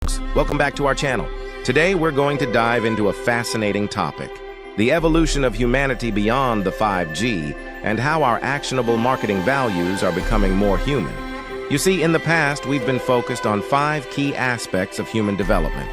folks. Welcome back to our channel. Today we're going to dive into a fascinating topic: the evolution of humanity beyond the 5G and how our actionable marketing values are becoming more human. You see, in the past, we've been focused on 5 key aspects of human development: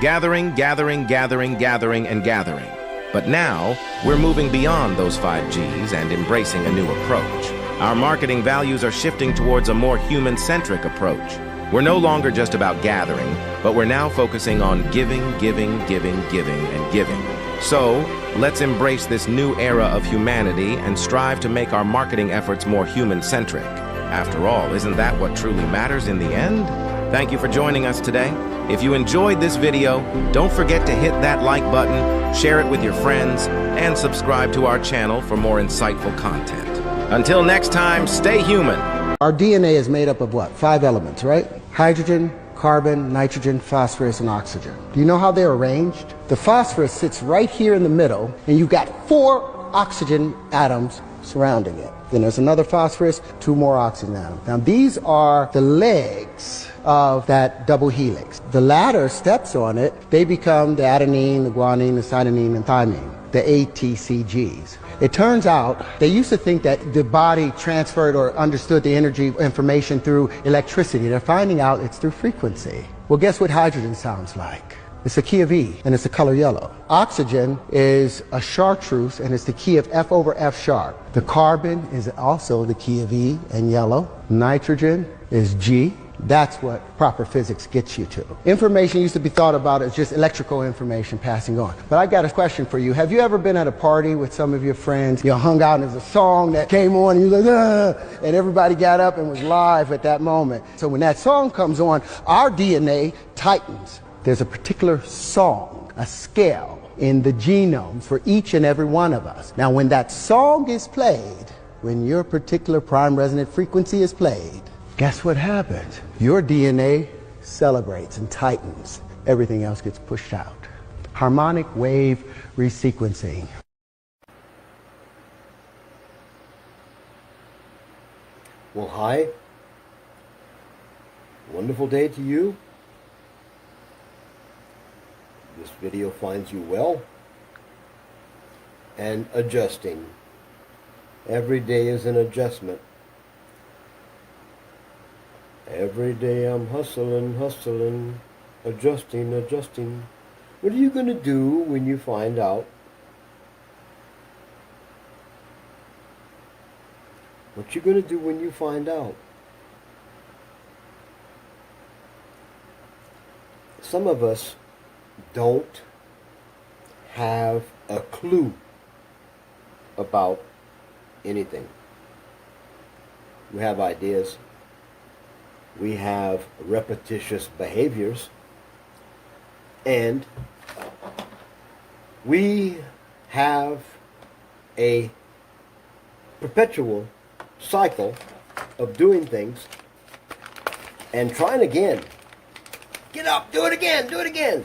gathering, gathering, gathering, gathering, and gathering. But now, we're moving beyond those 5Gs and embracing a new approach. Our marketing values are shifting towards a more human-centric approach. We're no longer just about gathering, but we're now focusing on giving, giving, giving, giving, and giving. So, let's embrace this new era of humanity and strive to make our marketing efforts more human-centric. After all, isn't that what truly matters in the end? Thank you for joining us today. If you enjoyed this video, don't forget to hit that like button, share it with your friends, and subscribe to our channel for more insightful content. Until next time, stay human. Our DNA is made up of what? 5 elements, right? Hydrogen, carbon, nitrogen, phosphorus, and oxygen. Do you know how they're arranged? The phosphorus sits right here in the middle, and you've got 4 oxygen atoms surrounding it. Then there's another phosphorus, 2 more oxygen atoms. Now these are the legs of that double helix. The latter steps on it, they become the adenine, the guanine, the cytosine, and thymine, the ATCGs. It turns out they used to think that the body transferred or understood the energy information through electricity. They're finding out it's through frequency. Well, guess what hydrogen sounds like? It's the key of E, and it's the color yellow. Oxygen is a chartreuse, and it's the key of F over F sharp. The carbon is also the key of E and yellow. Nitrogen is G. That's what proper physics gets you to. Information used to be thought about as just electrical information passing on. But I got a question for you. Have you ever been at a party with some of your friends? You hung out and there's a song that came on and you're like, ah, and everybody got up and was live at that moment. So when that song comes on, our DNA tightens. There's a particular song, a scale in the genomes for each and every one of us. Now when that song is played, when your particular prime resonant frequency is played, guess what happens? Your DNA celebrates and tightens. Everything else gets pushed out. Harmonic wave resequencing. Well, hi. Wonderful day to you. This video finds you well and adjusting. Every day is an adjustment. Every day I'm hustling, hustling, adjusting, adjusting. What are you going to do when you find out? What you going to do when you find out? Some of us don't have a clue about anything. We have ideas. We have repetitious behaviors, and we have a perpetual cycle of doing things and trying again. Get up, do it again, do it again.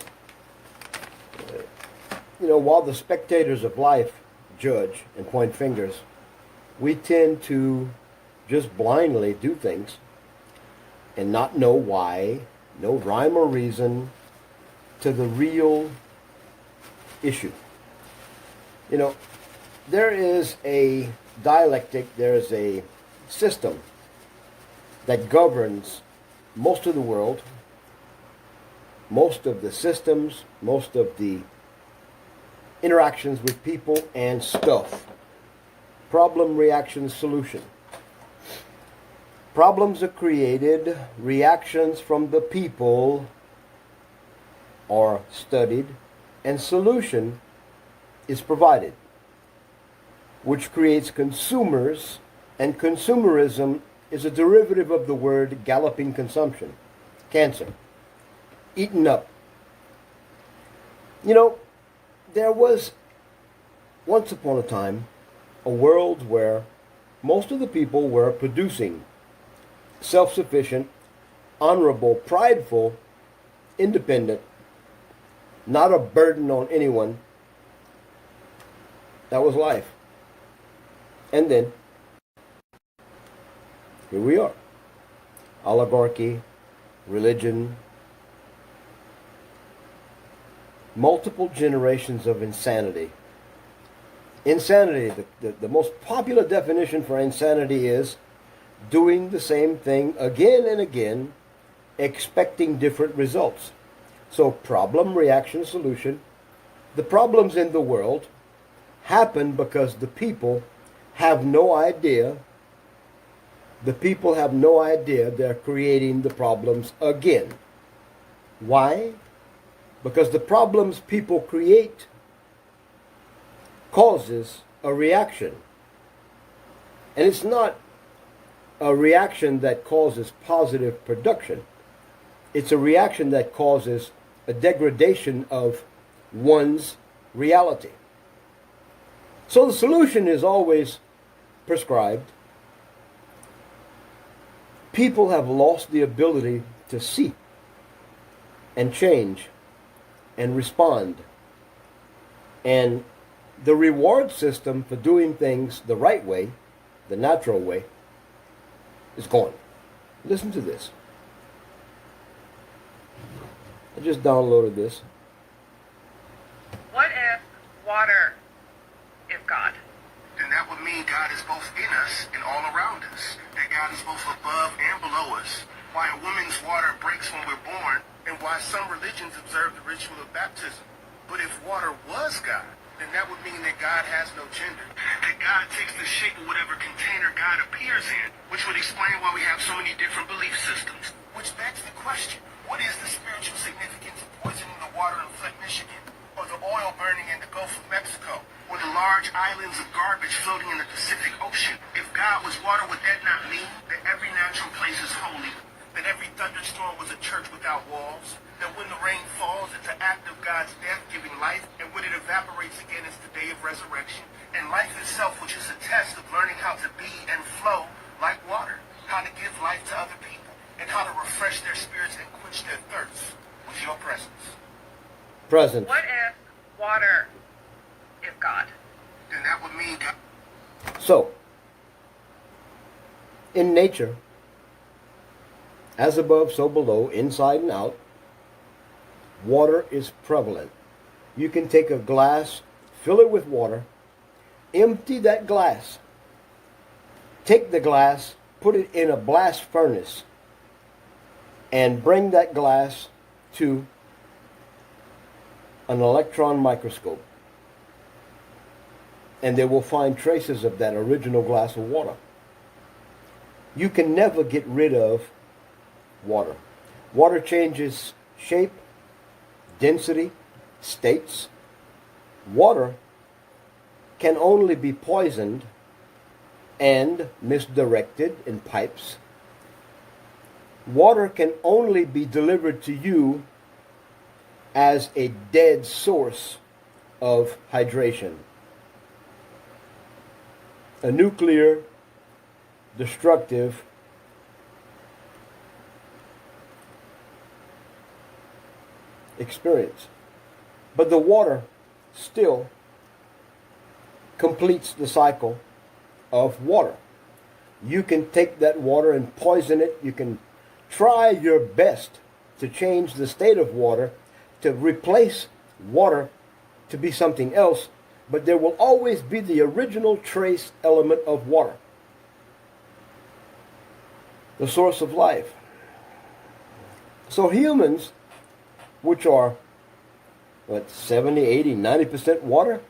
You know, while the spectators of life judge and point fingers, we tend to just blindly do things and not know why, no rhyme or reason to the real issue. You know, there is a dialectic, there is a system that governs most of the world, most of the systems, most of the interactions with people and stuff. Problem, reaction, solution. Problems are created, reactions from the people are studied, and solution is provided, which creates consumers, and consumerism is a derivative of the word galloping consumption, cancer, eaten up. You know, there was once upon a time a world where most of the people were producing self-sufficient, honorable, prideful, independent, not a burden on anyone. That was life. And then, here we are. Oligarchy, religion, multiple generations of insanity. Insanity, the most popular definition for insanity is doing the same thing again and again, expecting different results. So problem, reaction, solution. The problems in the world happen because the people have no idea. The people have no idea they're creating the problems again. Why? Because the problems people create causes a reaction. And it's not a reaction that causes positive production. It's a reaction that causes a degradation of one's reality. So the solution is always prescribed. People have lost the ability to see and change and respond. And the reward system for doing things the right way, the natural way, is gone. Listen to this. I just downloaded this. What if water is God? Then that would mean God is both in us and all around us. That God is both above and below us. Why a woman's water breaks when we're born, and why some religions observe the ritual of baptism. But if water was God, then that would mean that God has no gender. That God takes the shape of whatever container God appears in, which would explain why we have so many different belief systems. Which begs the question, what is the spiritual significance of poisoning the water in Flint, Michigan? Or the oil burning in the Gulf of Mexico? Or the large islands of garbage floating in the Pacific Ocean? If God was water, would that not mean that every natural place is holy? That every thunderstorm was a church without walls? That when the rain falls, it's an act of God's death giving life, and when it evaporates again, it's the day of resurrection? And life itself, which is a test of learning how to be and flow like water, how to give life to other people, and how to refresh their spirits and quench their thirst with your presence. Present. What if water is God? Then that would mean God. So, in nature, as above, so below, inside and out, water is prevalent. You can take a glass, fill it with water, empty that glass, take the glass, put it in a blast furnace, and bring that glass to an electron microscope. And they will find traces of that original glass of water. You can never get rid of water. Water changes shape, density, states. Water can only be poisoned and misdirected in pipes. Water can only be delivered to you as a dead source of hydration. A nuclear, destructive, experience. But the water still completes the cycle of water. You can take that water and poison it. You can try your best to change the state of water, to replace water to be something else, but there will always be the original trace element of water, the source of life. So humans, which are, 70, 80, 90% water,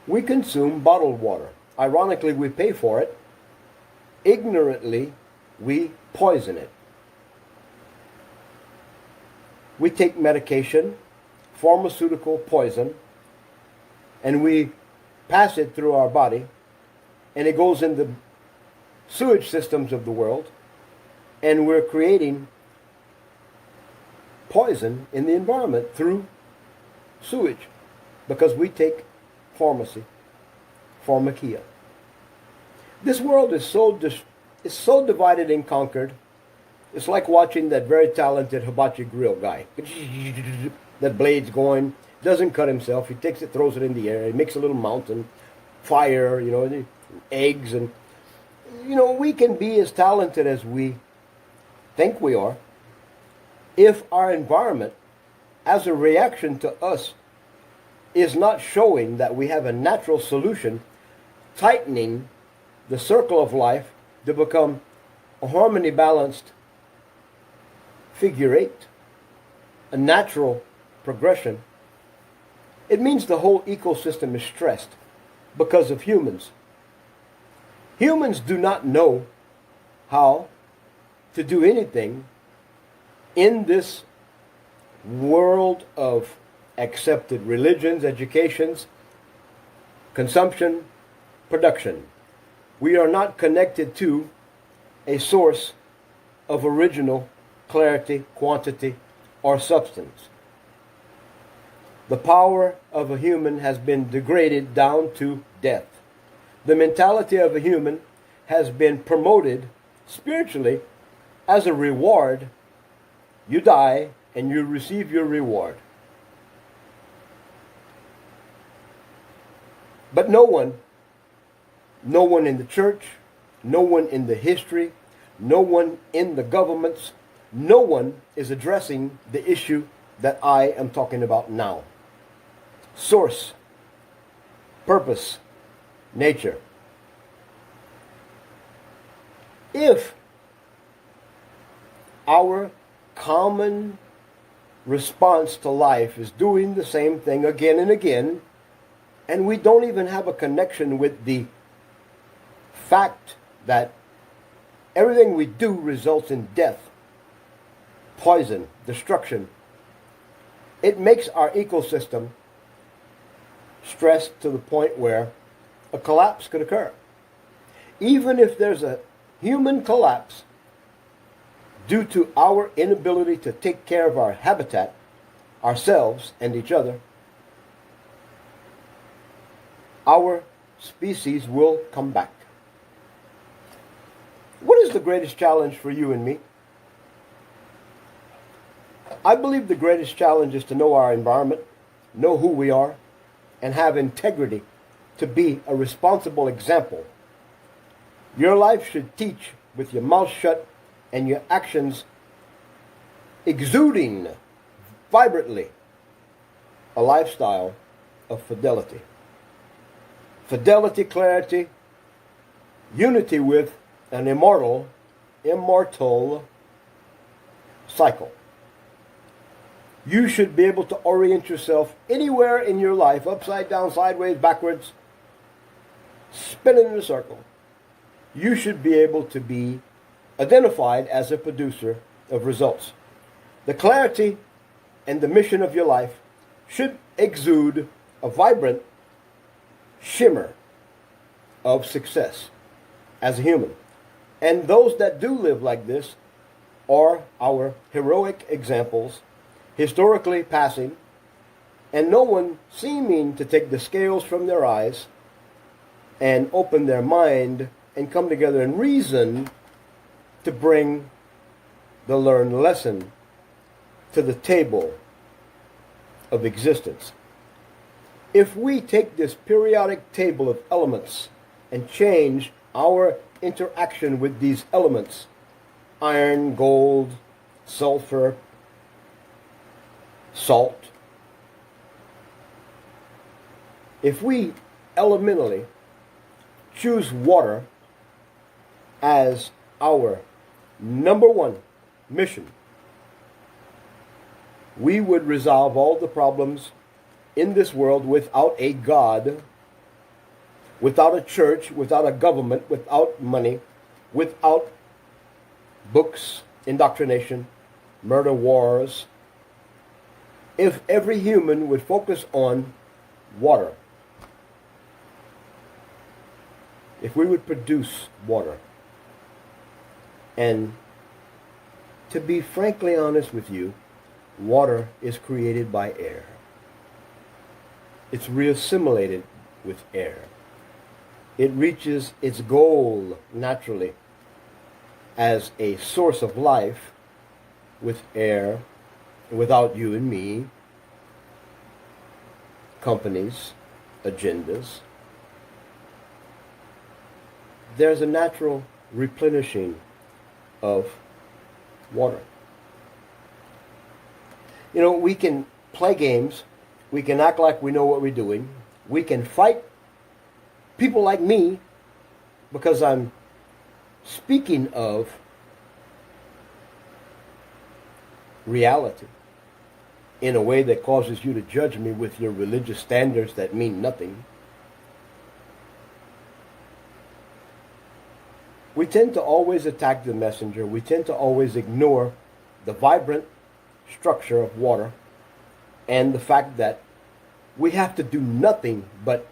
we consume bottled water. Ironically, we pay for it. Ignorantly, we poison it. We take medication, pharmaceutical poison, and we pass it through our body, and it goes in the sewage systems of the world, and we're creating poison in the environment through sewage because we take pharmakia. This world is so divided and conquered. It's like watching that very talented hibachi grill guy. That blade's going, doesn't cut himself. He takes it, throws it in the air. He makes a little mountain, fire, eggs. And, we can be as talented as we think we are if our environment as a reaction to us, is not showing that we have a natural solution, tightening the circle of life to become a harmony balanced figure eight, a natural progression, it means the whole ecosystem is stressed because of humans. Humans do not know how to do anything in this world of accepted religions, educations, consumption, production. We are not connected to a source of original clarity, quantity, or substance. The power of a human has been degraded down to death. The mentality of a human has been promoted spiritually as a reward. You die and you receive your reward. But no one in the church, no one in the history, no one in the governments, no one is addressing the issue that I am talking about now. Source, purpose, nature. If our common response to life is doing the same thing again and again, and we don't even have a connection with the fact that everything we do results in death, poison, destruction, it makes our ecosystem stressed to the point where a collapse could occur. Even if there's a human collapse due to our inability to take care of our habitat, ourselves and each other, our species will come back. What is the greatest challenge for you and me? I believe the greatest challenge is to know our environment, know who we are, and have integrity to be a responsible example. Your life should teach with your mouth shut and your actions exuding vibrantly a lifestyle of fidelity. Fidelity, clarity, unity with an immortal cycle. You should be able to orient yourself anywhere in your life, upside down, sideways, backwards, spinning in a circle. You should be able to be identified as a producer of results. The clarity and the mission of your life should exude a vibrant shimmer of success as a human. And those that do live like this are our heroic examples, historically passing, and no one seeming to take the scales from their eyes and open their mind and come together and reason to bring the learned lesson to the table of existence. If we take this periodic table of elements and change our interaction with these elements, iron, gold, sulfur, salt, if we elementally choose water as our number one mission, we would resolve all the problems in this world without a God, without a church, without a government, without money, without books, indoctrination, murder, wars. If every human would focus on water, if we would produce water, and to be frankly honest with you, water is created by air. It's reassimilated with air. It reaches its goal naturally as a source of life with air, without you and me, companies, agendas. There's a natural replenishing of water. You know, we can play games. We can act like we know what we're doing. We can fight people like me because I'm speaking of reality in a way that causes you to judge me with your religious standards that mean nothing. We tend to always attack the messenger. We tend to always ignore the vibrant structure of water and the fact that we have to do nothing but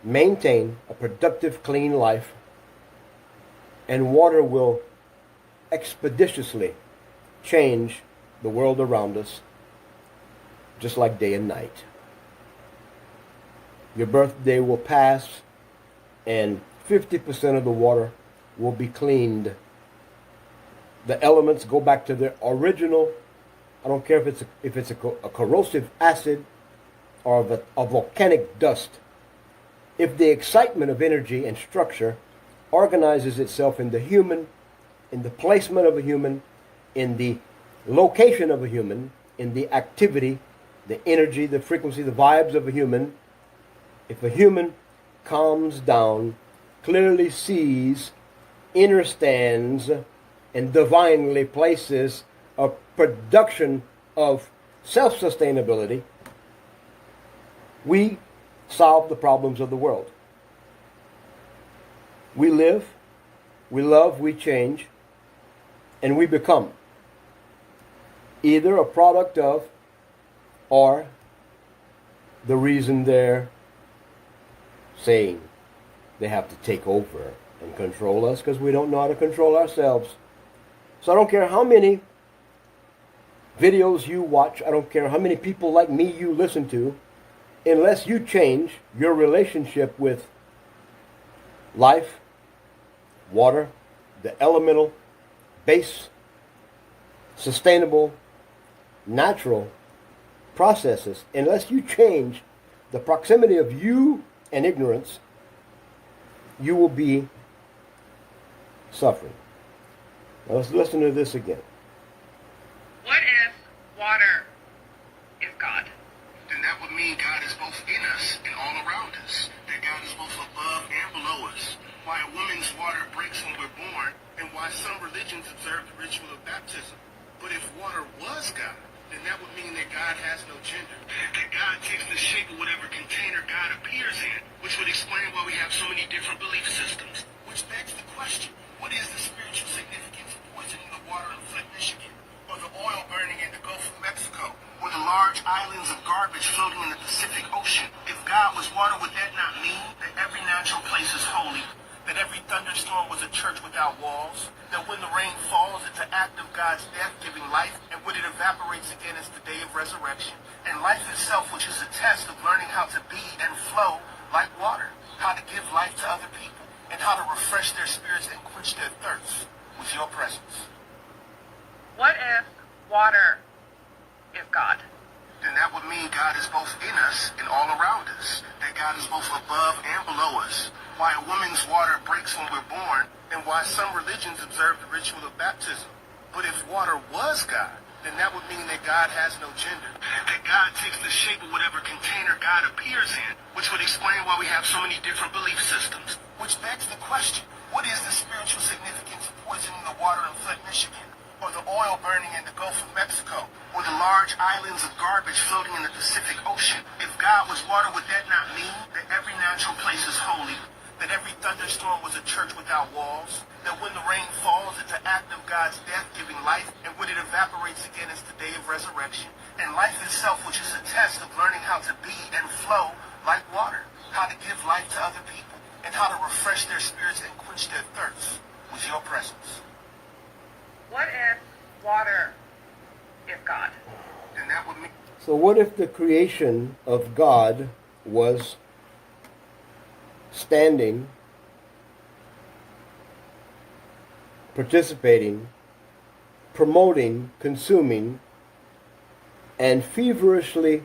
maintain a productive, clean life, and water will expeditiously change the world around us, just like day and night. Your birthday will pass, and 50% of the water will be cleaned. The elements go back to their original. I don't care if it's a corrosive acid or a volcanic dust. If the excitement of energy and structure organizes itself in the human, in the placement of a human, in the location of a human, in the activity, the energy, the frequency, the vibes of a human, if a human calms down, clearly sees, understands, and divinely places a production of self-sustainability, we solve the problems of the world. We live, we love, we change, and we become either a product of or the reason they're saying they have to take over and control us because we don't know how to control ourselves. So I don't care how many videos you watch, I don't care how many people like me you listen to, unless you change your relationship with life, water, the elemental, base, sustainable, natural processes, unless you change the proximity of you and ignorance, you will be suffering. Now let's listen to this again. What if water is God? Then that would mean God is both in us and all around us. That God is both above and below us. Why a woman's water breaks when we're born, and why some religions observe the ritual of baptism. But if water was God, then that would mean that God has no gender. That God takes the shape of whatever container God appears in, which would explain why we have so many different belief systems. Which begs the question, what is the spiritual significance of poisoning the water in Flint, Michigan? Or the oil burning in the Gulf of Mexico? Or the large islands of garbage floating in the Pacific Ocean? If God was water, would that not mean that every natural place is holy? That every thunderstorm was a church without walls? That when the rain falls, it's an act of God's death giving life? And when it evaporates again, it's the day of resurrection? And life itself, which is a test of learning how to be and flow like water. How to give life to other people. And how to refresh their spirits and quench their thirst with your presence. What if water is God? Then that would mean God is both in us and all around us. That God is both above and below us. Why a woman's water breaks when we're born, and why some religions observe the ritual of baptism. But if water was God, then that would mean that God has no gender. That God takes the shape of whatever container God appears in, which would explain why we have so many different belief systems. Which begs the question, what is the spiritual significance of poisoning the water in Flint, Michigan? Or the oil burning in the Gulf of Mexico? Or the large islands of garbage floating in the Pacific Ocean? If God was water, would that not mean that every natural place is holy? That every thunderstorm was a church without walls? That when the rain falls, it's an act of God's death giving life? And when it evaporates again, it's the day of resurrection? And life itself, which is a test of learning how to be and flow like water. How to give life to other people. And how to refresh their spirits and quench their thirst with your presence. What if water is God? Then that would mean... So what if the creation of God was standing, participating, promoting, consuming, and feverishly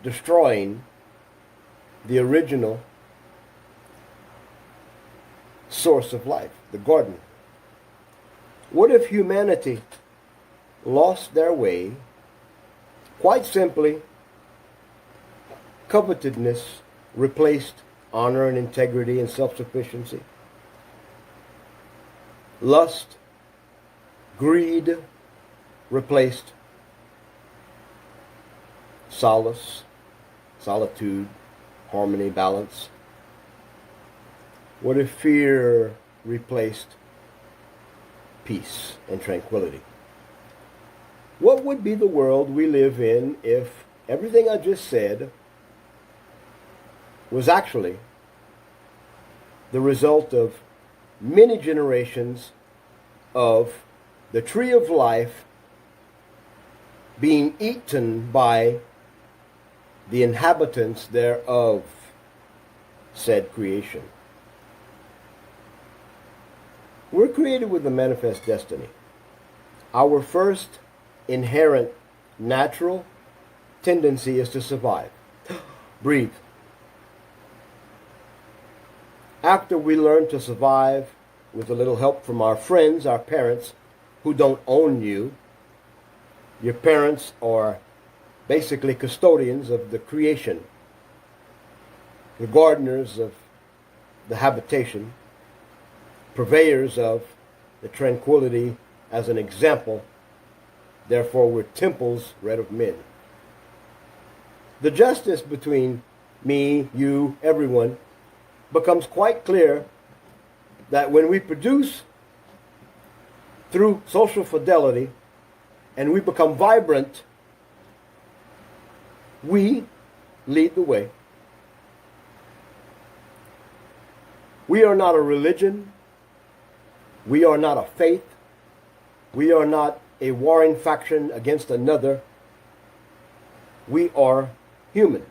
destroying the original source of life, the garden? What if humanity lost their way, quite simply Covetousness replaced honor and integrity and self-sufficiency. Lust, greed replaced solace, solitude, harmony, balance. What if fear replaced peace and tranquility? What would be the world we live in if everything I just said was actually the result of many generations of the tree of life being eaten by the inhabitants thereof, said creation? We're created with a manifest destiny. Our first inherent natural tendency is to survive. Breathe. After we learn to survive with a little help from our friends, our parents, who don't own you, your parents are basically custodians of the creation, the gardeners of the habitation, purveyors of the tranquility as an example. Therefore, we're temples read of men. The justice between me, you, everyone becomes quite clear that when we produce through social fidelity and we become vibrant, we lead the way. We are not a religion. We are not a faith. We are not a warring faction against another. We are human.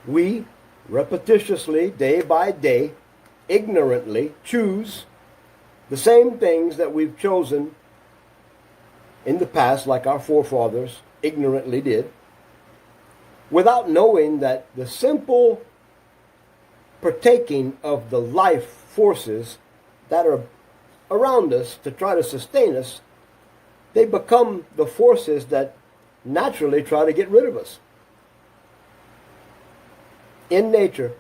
We repetitiously, day by day, ignorantly choose the same things that we've chosen in the past, like our forefathers ignorantly did, without knowing that the simple partaking of the life forces that are around us to try to sustain us, they become the forces that naturally try to get rid of us. In nature,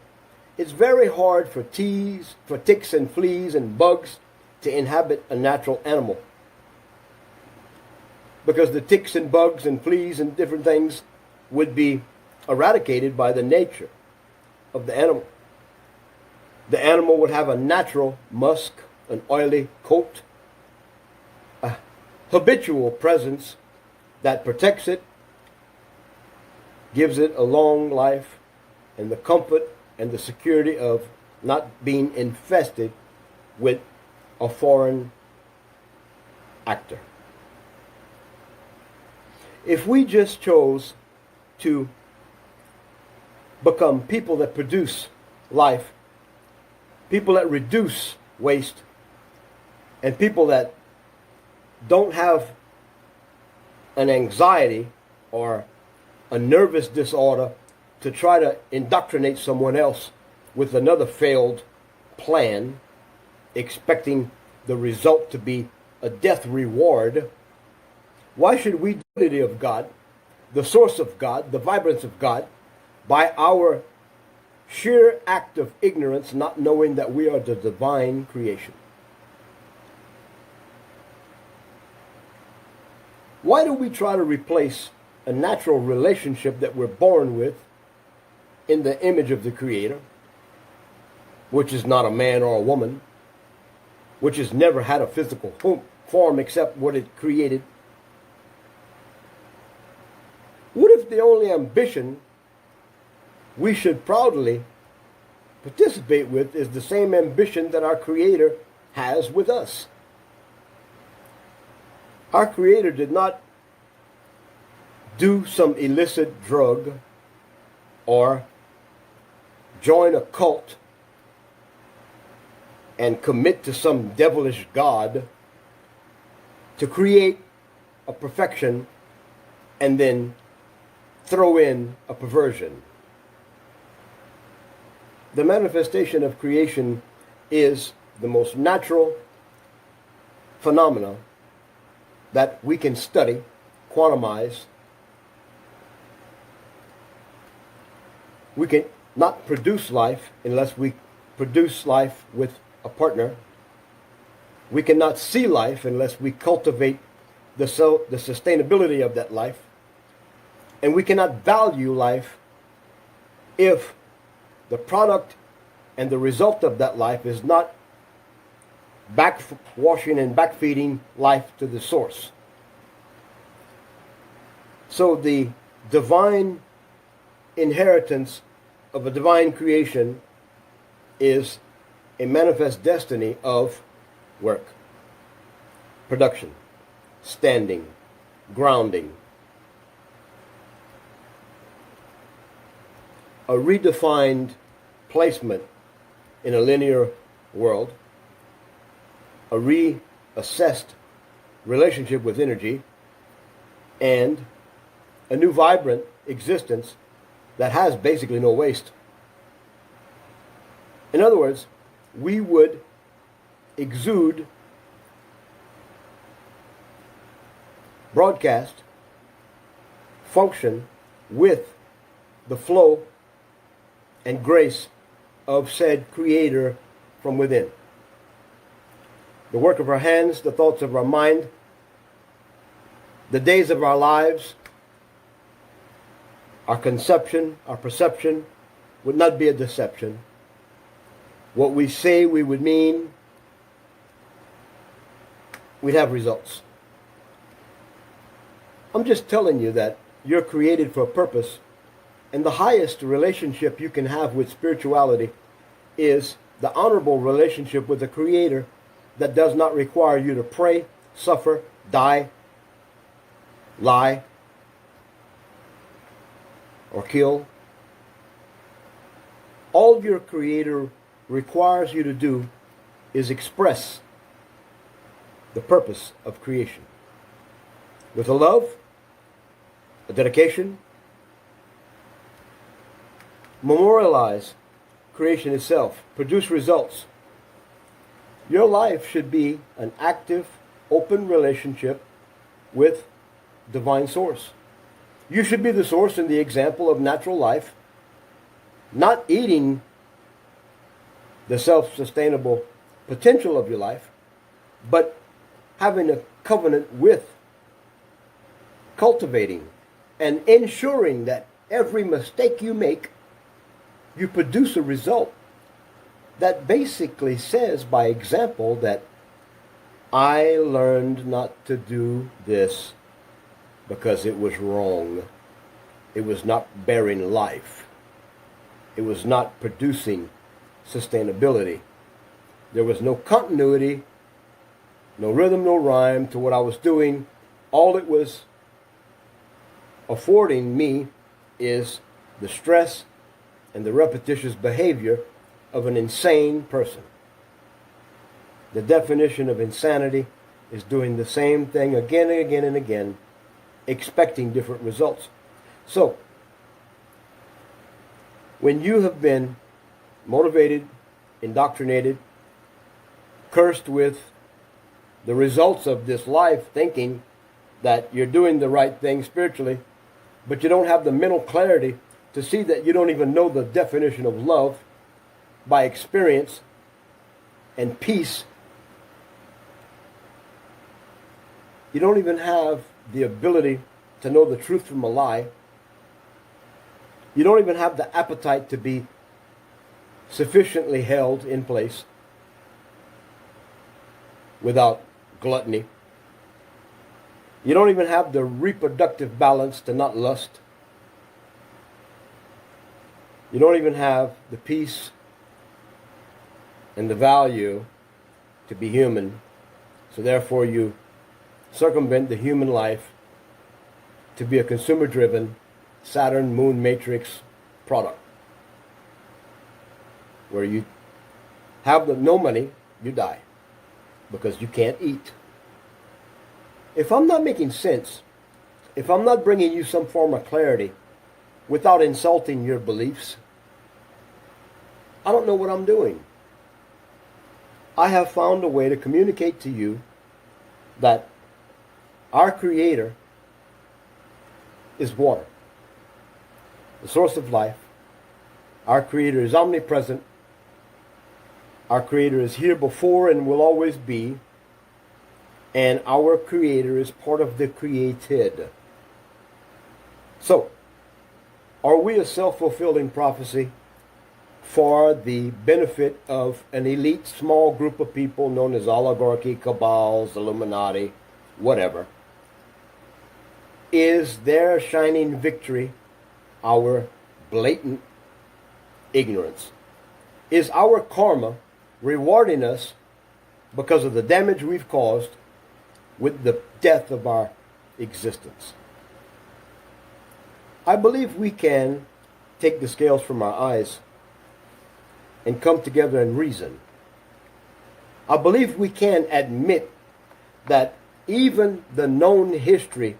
it's very hard for ticks and fleas and bugs to inhabit a natural animal, because the ticks and bugs and fleas and different things would be eradicated by the nature of the animal. The animal would have a natural musk, an oily coat, a habitual presence that protects it, gives it a long life, and the comfort and the security of not being infested with a foreign actor. If we just chose to become people that produce life, people that reduce waste, and people that don't have an anxiety or a nervous disorder to try to indoctrinate someone else with another failed plan, expecting the result to be a death reward, why should we do the unity of God, the source of God, the vibrance of God, by our sheer act of ignorance, not knowing that we are the divine creation? Why do we try to replace a natural relationship that we're born with in the image of the Creator, which is not a man or a woman, which has never had a physical form except what it created? What if the only ambition we should proudly participate with is the same ambition that our Creator has with us? Our Creator did not do some illicit drug or join a cult and commit to some devilish god to create a perfection and then throw in a perversion. The manifestation of creation is the most natural phenomena that we can study, quantize, We can not produce life unless we produce life with a partner. We cannot see life unless we cultivate the sustainability of that life. And we cannot value life if the product and the result of that life is not backwashing and backfeeding life to the source. So the divine inheritance of a divine creation is a manifest destiny of work, production, standing, grounding, a redefined placement in a linear world, a reassessed relationship with energy, and a new vibrant existence that has basically no waste. In other words, we would exude, broadcast, function with the flow and grace of said Creator from within. The work of our hands, the thoughts of our mind, the days of our lives, our conception, our perception would not be a deception. What we say we would mean, we'd have results. I'm just telling you that you're created for a purpose, and the highest relationship you can have with spirituality is the honorable relationship with the Creator that does not require you to pray, suffer, die, lie, or kill. All your Creator requires you to do is express the purpose of creation with a love, a dedication, memorialize creation itself, produce results. Your life should be an active, open relationship with divine source. You should be the source and the example of natural life, not eating the self-sustainable potential of your life, but having a covenant with, cultivating, and ensuring that every mistake you make, you produce a result that basically says by example that I learned not to do this because it was wrong. It was not bearing life. It was not producing sustainability. There was no continuity, no rhythm, no rhyme to what I was doing. All it was affording me is the stress and the repetitious behavior of an insane person. The definition of insanity is doing the same thing again and again and again, expecting different results. So, when you have been motivated, indoctrinated, cursed with the results of this life, thinking that you're doing the right thing spiritually, but you don't have the mental clarity to see that you don't even know the definition of love by experience and peace. You don't even have the ability to know the truth from a lie. You don't even have the appetite to be sufficiently held in place without gluttony. You don't even have the reproductive balance to not lust. You don't even have the peace and the value to be human. So therefore you circumvent the human life to be a consumer-driven Saturn moon matrix product, where you have no money, you die because you can't eat. If I'm not making sense, if I'm not bringing you some form of clarity without insulting your beliefs, I don't know what I'm doing. I have found a way to communicate to you that our Creator is water, the source of life, Our Creator is omnipresent. Our Creator is here before and will always be. And our Creator is part of the created. So, are we a self-fulfilling prophecy for the benefit of an elite small group of people known as oligarchy, cabals, Illuminati, whatever? Is their shining victory our blatant ignorance? Is our karma rewarding us because of the damage we've caused with the death of our existence? I believe we can take the scales from our eyes and come together and reason. I believe we can admit that even the known history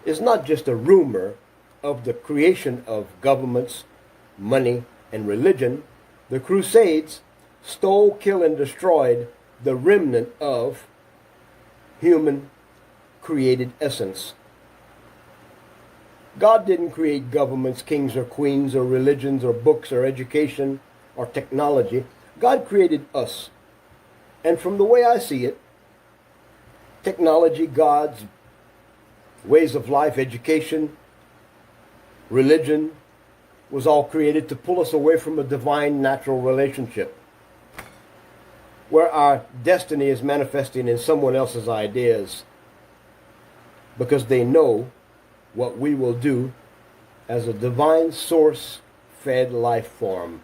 is not just a rumor of the creation of governments, money, and religion. The Crusades stole, killed, and destroyed the remnant of human created essence. God didn't create governments, kings or queens, or religions, or books, or education, or technology. God created us. And from the way I see it, technology, gods, ways of life, education, religion was all created to pull us away from a divine natural relationship where our destiny is manifesting in someone else's ideas because they know what we will do as a divine source-fed life form.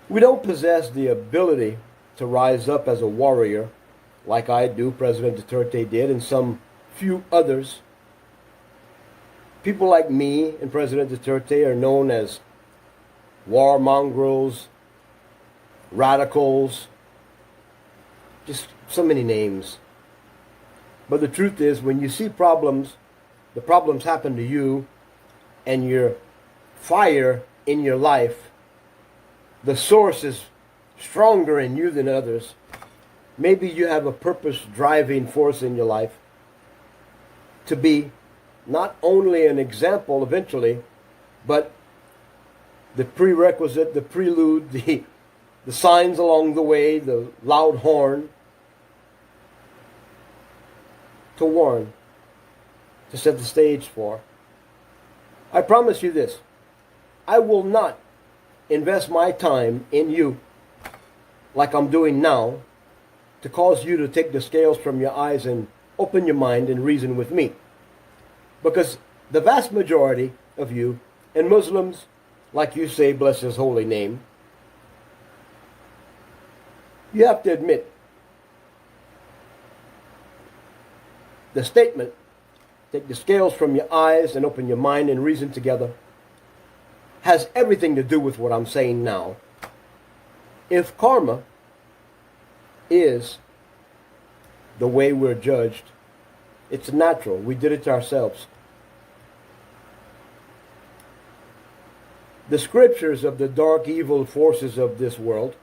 We don't possess the ability to rise up as a warrior like I do, President Duterte did, and some few others. People like me and President Duterte are known as war mongrels, radicals, just so many names. But the truth is, when you see problems, the problems happen to you, and your fire in your life, the source is stronger in you than others. Maybe you have a purpose-driving force in your life to be not only an example eventually, but the prerequisite, the prelude, the signs along the way, the loud horn, to warn, to set the stage for. I promise you this, I will not invest my time in you like I'm doing now to cause you to take the scales from your eyes and open your mind and reason with me. Because the vast majority of you, and Muslims, like you say, bless his holy name, you have to admit, the statement, take the scales from your eyes and open your mind and reason together, has everything to do with what I'm saying now. If karma is the way we're judged, it's natural. We did it to ourselves. The scriptures of the dark evil forces of this world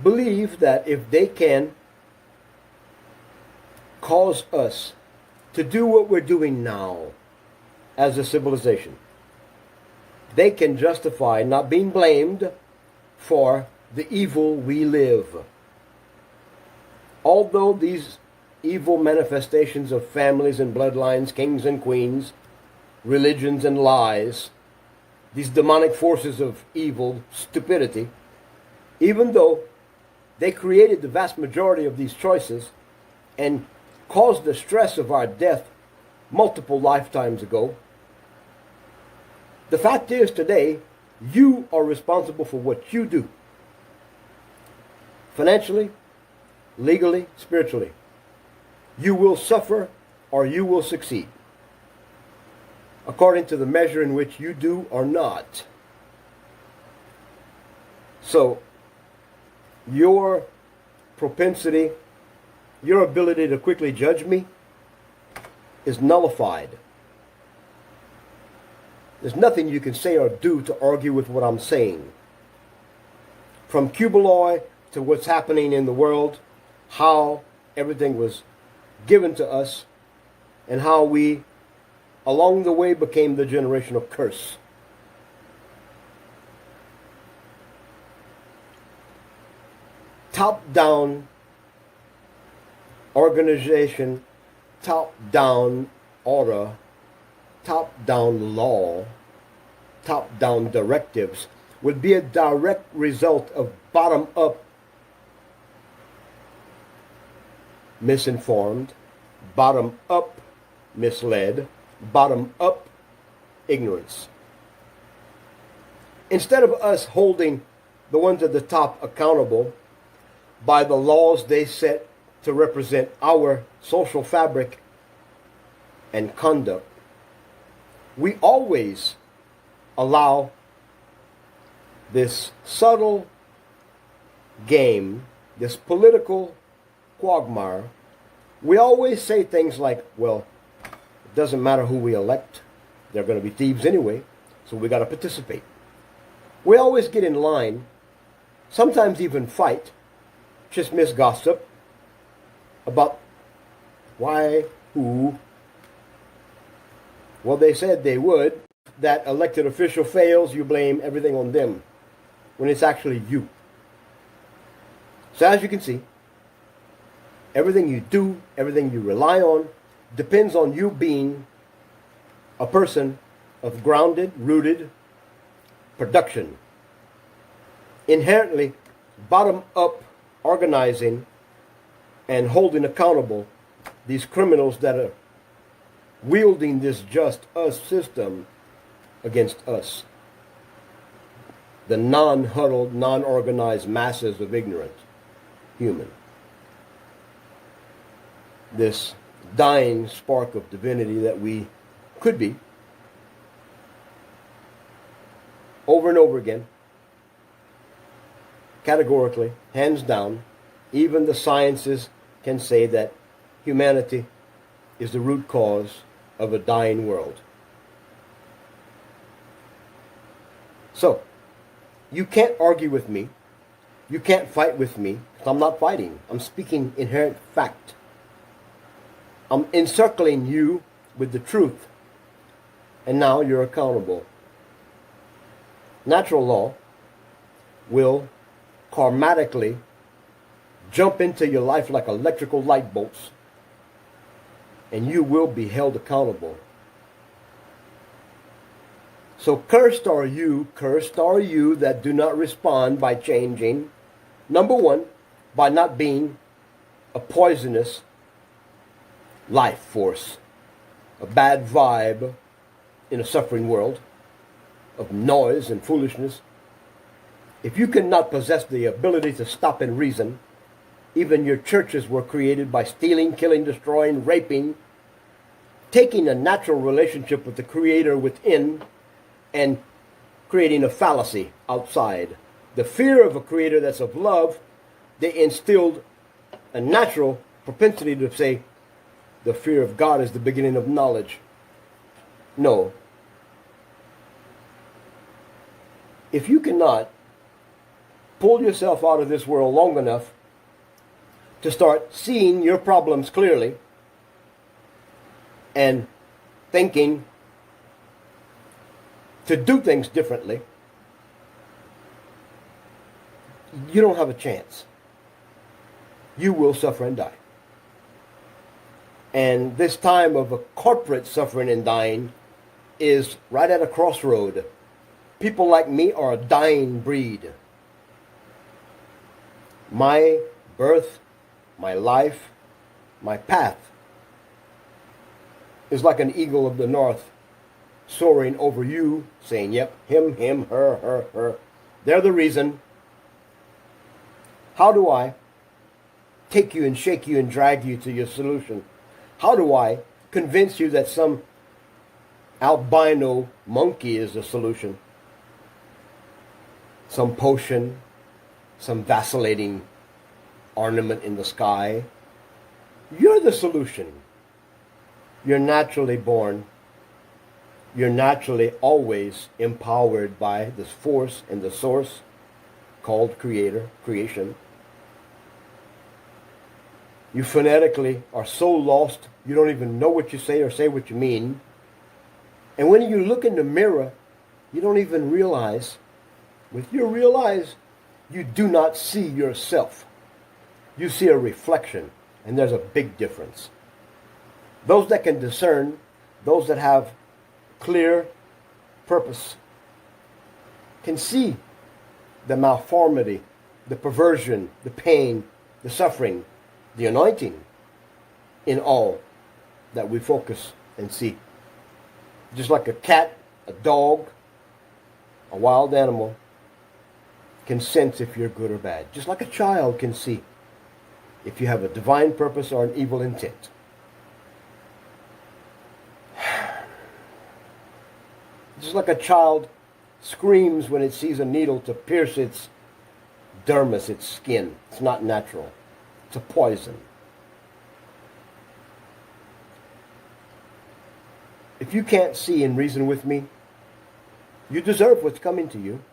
believe that if they can cause us to do what we're doing now as a civilization, they can justify not being blamed for the evil we live. Although these evil manifestations of families and bloodlines, kings and queens, religions and lies, these demonic forces of evil, stupidity, even though they created the vast majority of these choices and caused the stress of our death multiple lifetimes ago, the fact is today, you are responsible for what you do. Financially, legally, spiritually. You will suffer or you will succeed, according to the measure in which you do or not. So, your propensity, your ability to quickly judge me is nullified. There's nothing you can say or do to argue with what I'm saying. From Cubaloy to what's happening in the world, how everything was given to us, and how we along the way became the generational curse. Top-down organization, top-down order, top-down law, top-down directives would be a direct result of bottom-up misinformed, bottom-up misled, bottom-up ignorance. Instead of us holding the ones at the top accountable by the laws they set to represent our social fabric and conduct, we always allow this subtle game, this political quagmire. We always say things like, well, it doesn't matter who we elect, they're going to be thieves anyway, so we got to participate. We always get in line, sometimes even fight, chismis gossip about why, who. Well, they said they would. That elected official fails, you blame everything on them, when it's actually you. So as you can see, everything you do, everything you rely on, depends on you being a person of grounded, rooted production. Inherently, bottom-up organizing and holding accountable these criminals that are wielding this just us system against us. The non-huddled, non-organized masses of ignorant human. This dying spark of divinity that we could be, over and over again, categorically, hands down, even the sciences can say that humanity is the root cause of a dying world. So, you can't argue with me. You can't fight with me, because I'm not fighting. I'm speaking inherent fact. I'm encircling you with the truth. And now you're accountable. Natural law will karmatically jump into your life like electrical light bolts, and you will be held accountable. So cursed are you that do not respond by changing. Number one, by not being a poisonous life force, a bad vibe in a suffering world of noise and foolishness. If you cannot possess the ability to stop and reason, even your churches were created by stealing, killing, destroying, raping, taking a natural relationship with the Creator within and creating a fallacy outside. The fear of a Creator that's of love, they instilled a natural propensity to say, the fear of God is the beginning of knowledge. No. If you cannot pull yourself out of this world long enough to start seeing your problems clearly and thinking to do things differently, you don't have a chance. You will suffer and die. And this time of a corporate suffering and dying is right at a crossroad. People like me are a dying breed. My birth, my life, my path is like an eagle of the north soaring over you, saying, yep, him, her. They're the reason. How do I take you and shake you and drag you to your solution? How do I convince you that some albino monkey is the solution? Some potion, some vacillating ornament in the sky. You're the solution. You're naturally born. You're naturally always empowered by this force and the source called Creator, creation. You phonetically are so lost, you don't even know what you say or say what you mean. And when you look in the mirror, you don't even realize, with your real eyes, you do not see yourself. You see a reflection, and there's a big difference. Those that can discern, those that have clear purpose, can see the malformity, the perversion, the pain, the suffering, the anointing in all that we focus and see. Just like a cat, a dog, a wild animal can sense if you're good or bad. Just like a child can see if you have a divine purpose or an evil intent. Just like a child screams when it sees a needle to pierce its dermis, its skin. It's not natural. It's a poison. If you can't see and reason with me, you deserve what's coming to you.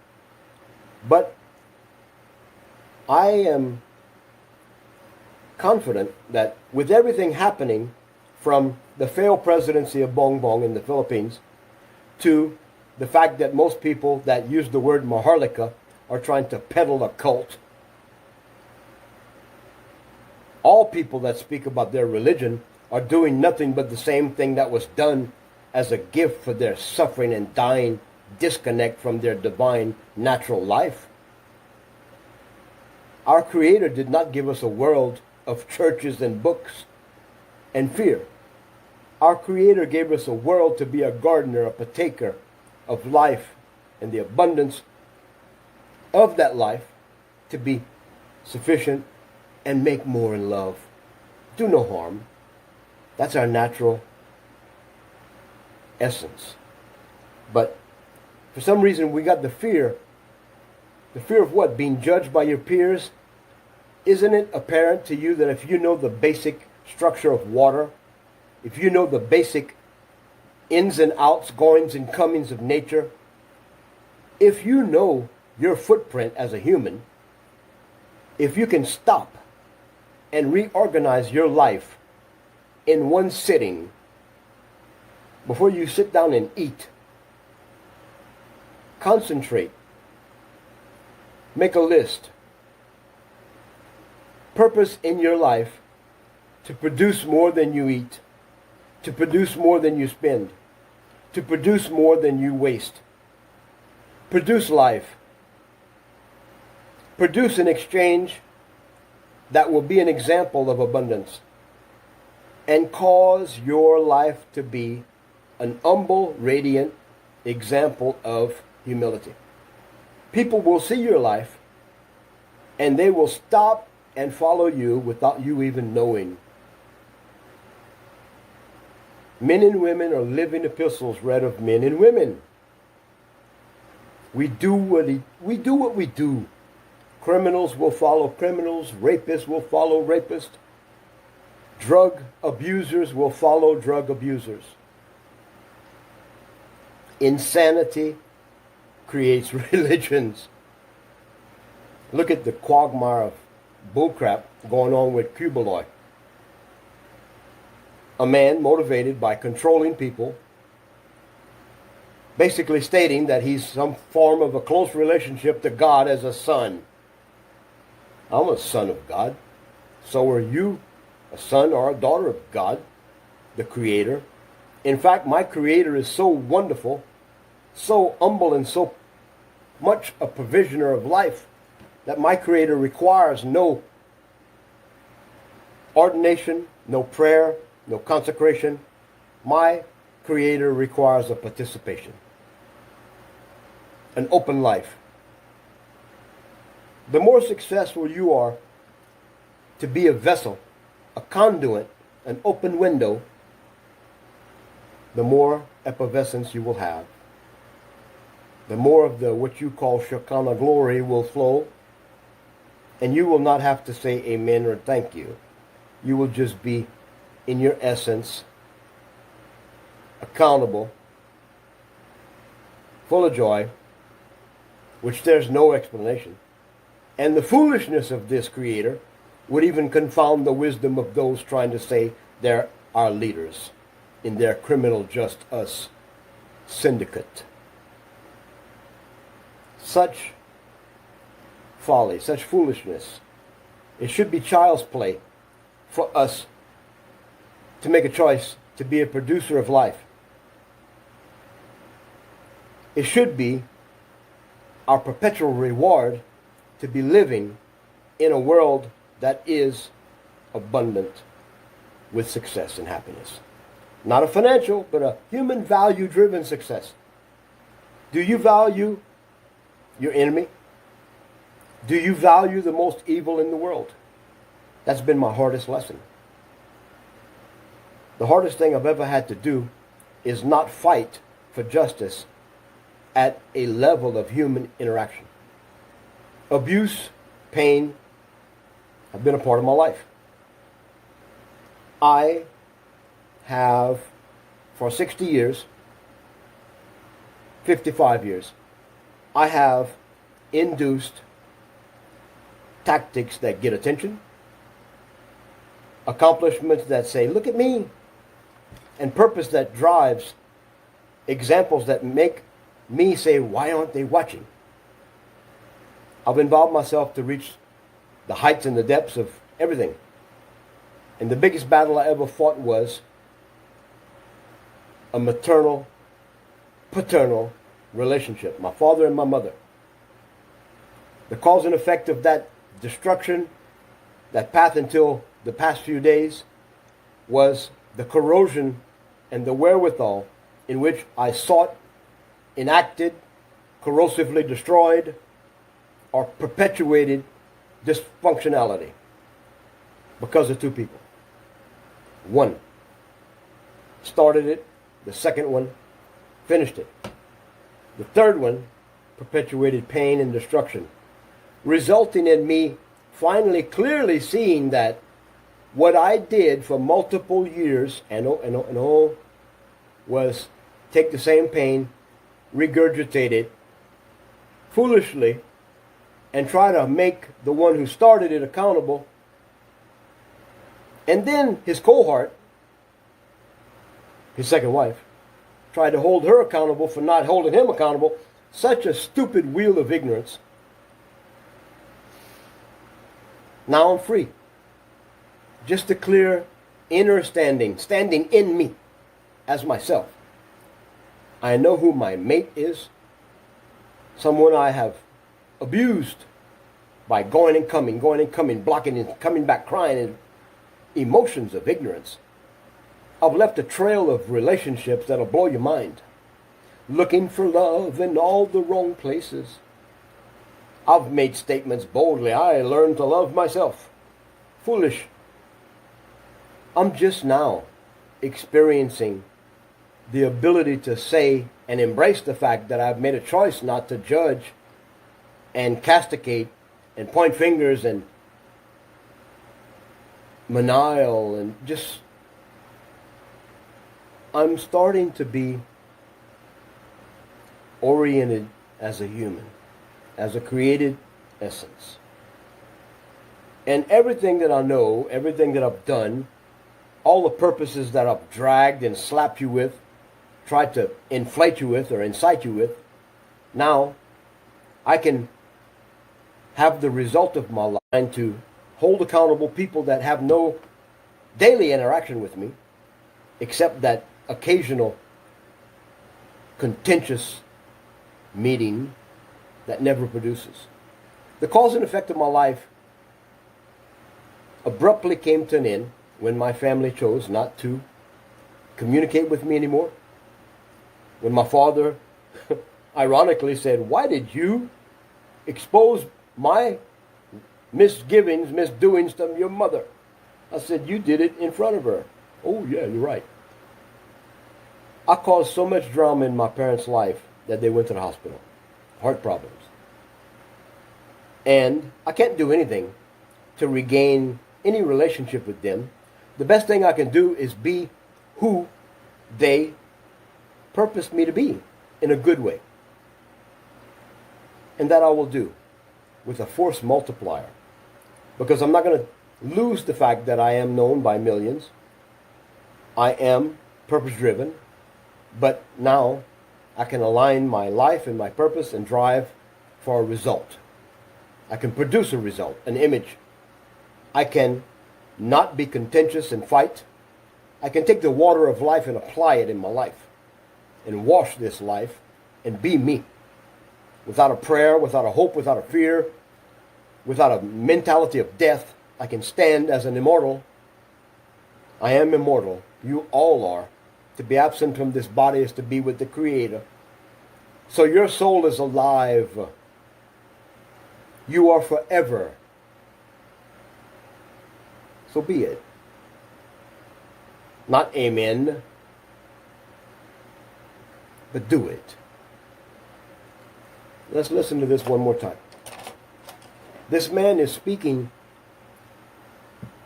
But I am confident that with everything happening from the failed presidency of Bongbong in the Philippines to the fact that most people that use the word Maharlika are trying to peddle a cult, all people that speak about their religion are doing nothing but the same thing that was done as a gift for their suffering and dying disconnect from their divine natural life. Our Creator did not give us a world of churches and books and fear. Our Creator gave us a world to be a gardener, a partaker of life and the abundance of that life, to be sufficient and make more in love. Do no harm. That's our natural essence. But for some reason we got the fear. The fear of what? Being judged by your peers? Isn't it apparent to you that if you know the basic structure of water, if you know the basic ins and outs, goings and comings of nature, if you know your footprint as a human, if you can stop and reorganize your life in one sitting before you sit down and eat, concentrate, make a list, purpose in your life to produce more than you eat, to produce more than you spend, to produce more than you waste. Produce life. Produce an exchange that will be an example of abundance, and cause your life to be an humble, radiant example of humility. People will see your life and they will stop and follow you without you even knowing. Men and women are living epistles read of men and women. We do what we do. Criminals will follow criminals. Rapists will follow rapists. Drug abusers will follow drug abusers. Insanity creates religions. Look at the quagmire of bullcrap going on with Cubaloy. A man motivated by controlling people, basically stating that he's some form of a close relationship to God as a son. I'm a son of God. So are you a son or a daughter of God, the Creator. In fact, my Creator is so wonderful, so humble, and so much a provisioner of life that my Creator requires no ordination, no prayer, no consecration. My Creator requires a participation, an open life. The more successful you are to be a vessel, a conduit, an open window, the more effervescence you will have. The more of the what you call Shekinah glory will flow, and you will not have to say amen or thank you. You will just be, in your essence, accountable, full of joy, which there's no explanation. And the foolishness of this Creator would even confound the wisdom of those trying to say they're our leaders in their criminal just us syndicate. Such folly, such foolishness. It should be child's play for us to make a choice to be a producer of life. It should be our perpetual reward to be living in a world that is abundant with success and happiness. Not a financial, but a human value-driven success. Do you value your enemy? Do you value the most evil in the world? That's been my hardest lesson. The hardest thing I've ever had to do is not fight for justice at a level of human interaction. Abuse, pain, have been a part of my life. I have, for 60 years, 55 years, I have induced tactics that get attention, accomplishments that say, look at me, and purpose that drives examples that make me say, why aren't they watching? I've involved myself to reach the heights and the depths of everything. And the biggest battle I ever fought was a maternal, paternal relationship. My father and my mother. The cause and effect of that destruction, that path until the past few days, was the corrosion and the wherewithal in which I sought, enacted, corrosively destroyed, or perpetuated dysfunctionality because of two people. One started it, the second one finished it. The third one perpetuated pain and destruction, resulting in me finally clearly seeing that what I did for multiple years and all was take the same pain, regurgitate it foolishly, and try to make the one who started it accountable. And then his cohort, his second wife, tried to hold her accountable for not holding him accountable. Such a stupid wheel of ignorance. Now I'm free. Just a clear inner standing in me as myself. I know who my mate is, someone I have abused by going and coming, blocking and coming back, crying, and emotions of ignorance. I've left a trail of relationships that'll blow your mind. Looking for love in all the wrong places. I've made statements boldly. I learned to love myself. Foolish. I'm just now experiencing the ability to say and embrace the fact that I've made a choice not to judge and castigate and point fingers and manial and just... I'm starting to be oriented as a human, as a created essence. And everything that I know, everything that I've done, all the purposes that I've dragged and slapped you with, tried to inflate you with or incite you with, now I can have the result of my life to hold accountable people that have no daily interaction with me, except that occasional contentious meeting that never produces. The cause and effect of my life abruptly came to an end when my family chose not to communicate with me anymore. When my father ironically said, "Why did you expose my misgivings, misdoings to your mother?" I said, "You did it in front of her." "Oh yeah, you're right." I caused so much drama in my parents' life that they went to the hospital. Heart problems. And I can't do anything to regain any relationship with them. The best thing I can do is be who they purposed me to be in a good way. And that I will do with a force multiplier. Because I'm not going to lose the fact that I am known by millions. I am purpose-driven. But now I can align my life and my purpose and drive for a result. I can produce a result, an image. I can not be contentious and fight. I can take the water of life and apply it in my life and wash this life and be me. Without a prayer, without a hope, without a fear, without a mentality of death, I can stand as an immortal. I am immortal. You all are. To be absent from this body is to be with the Creator. So your soul is alive. You are forever. So be it. Not amen, but do it. Let's listen to this one more time. This man is speaking.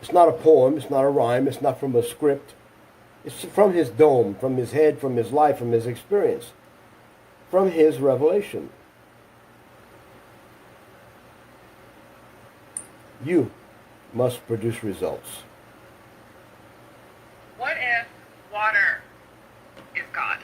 It's not a poem, it's not a rhyme, it's not from a script. It's from his dome, from his head, from his life, from his experience, from his revelation. You must produce results. What if water is God?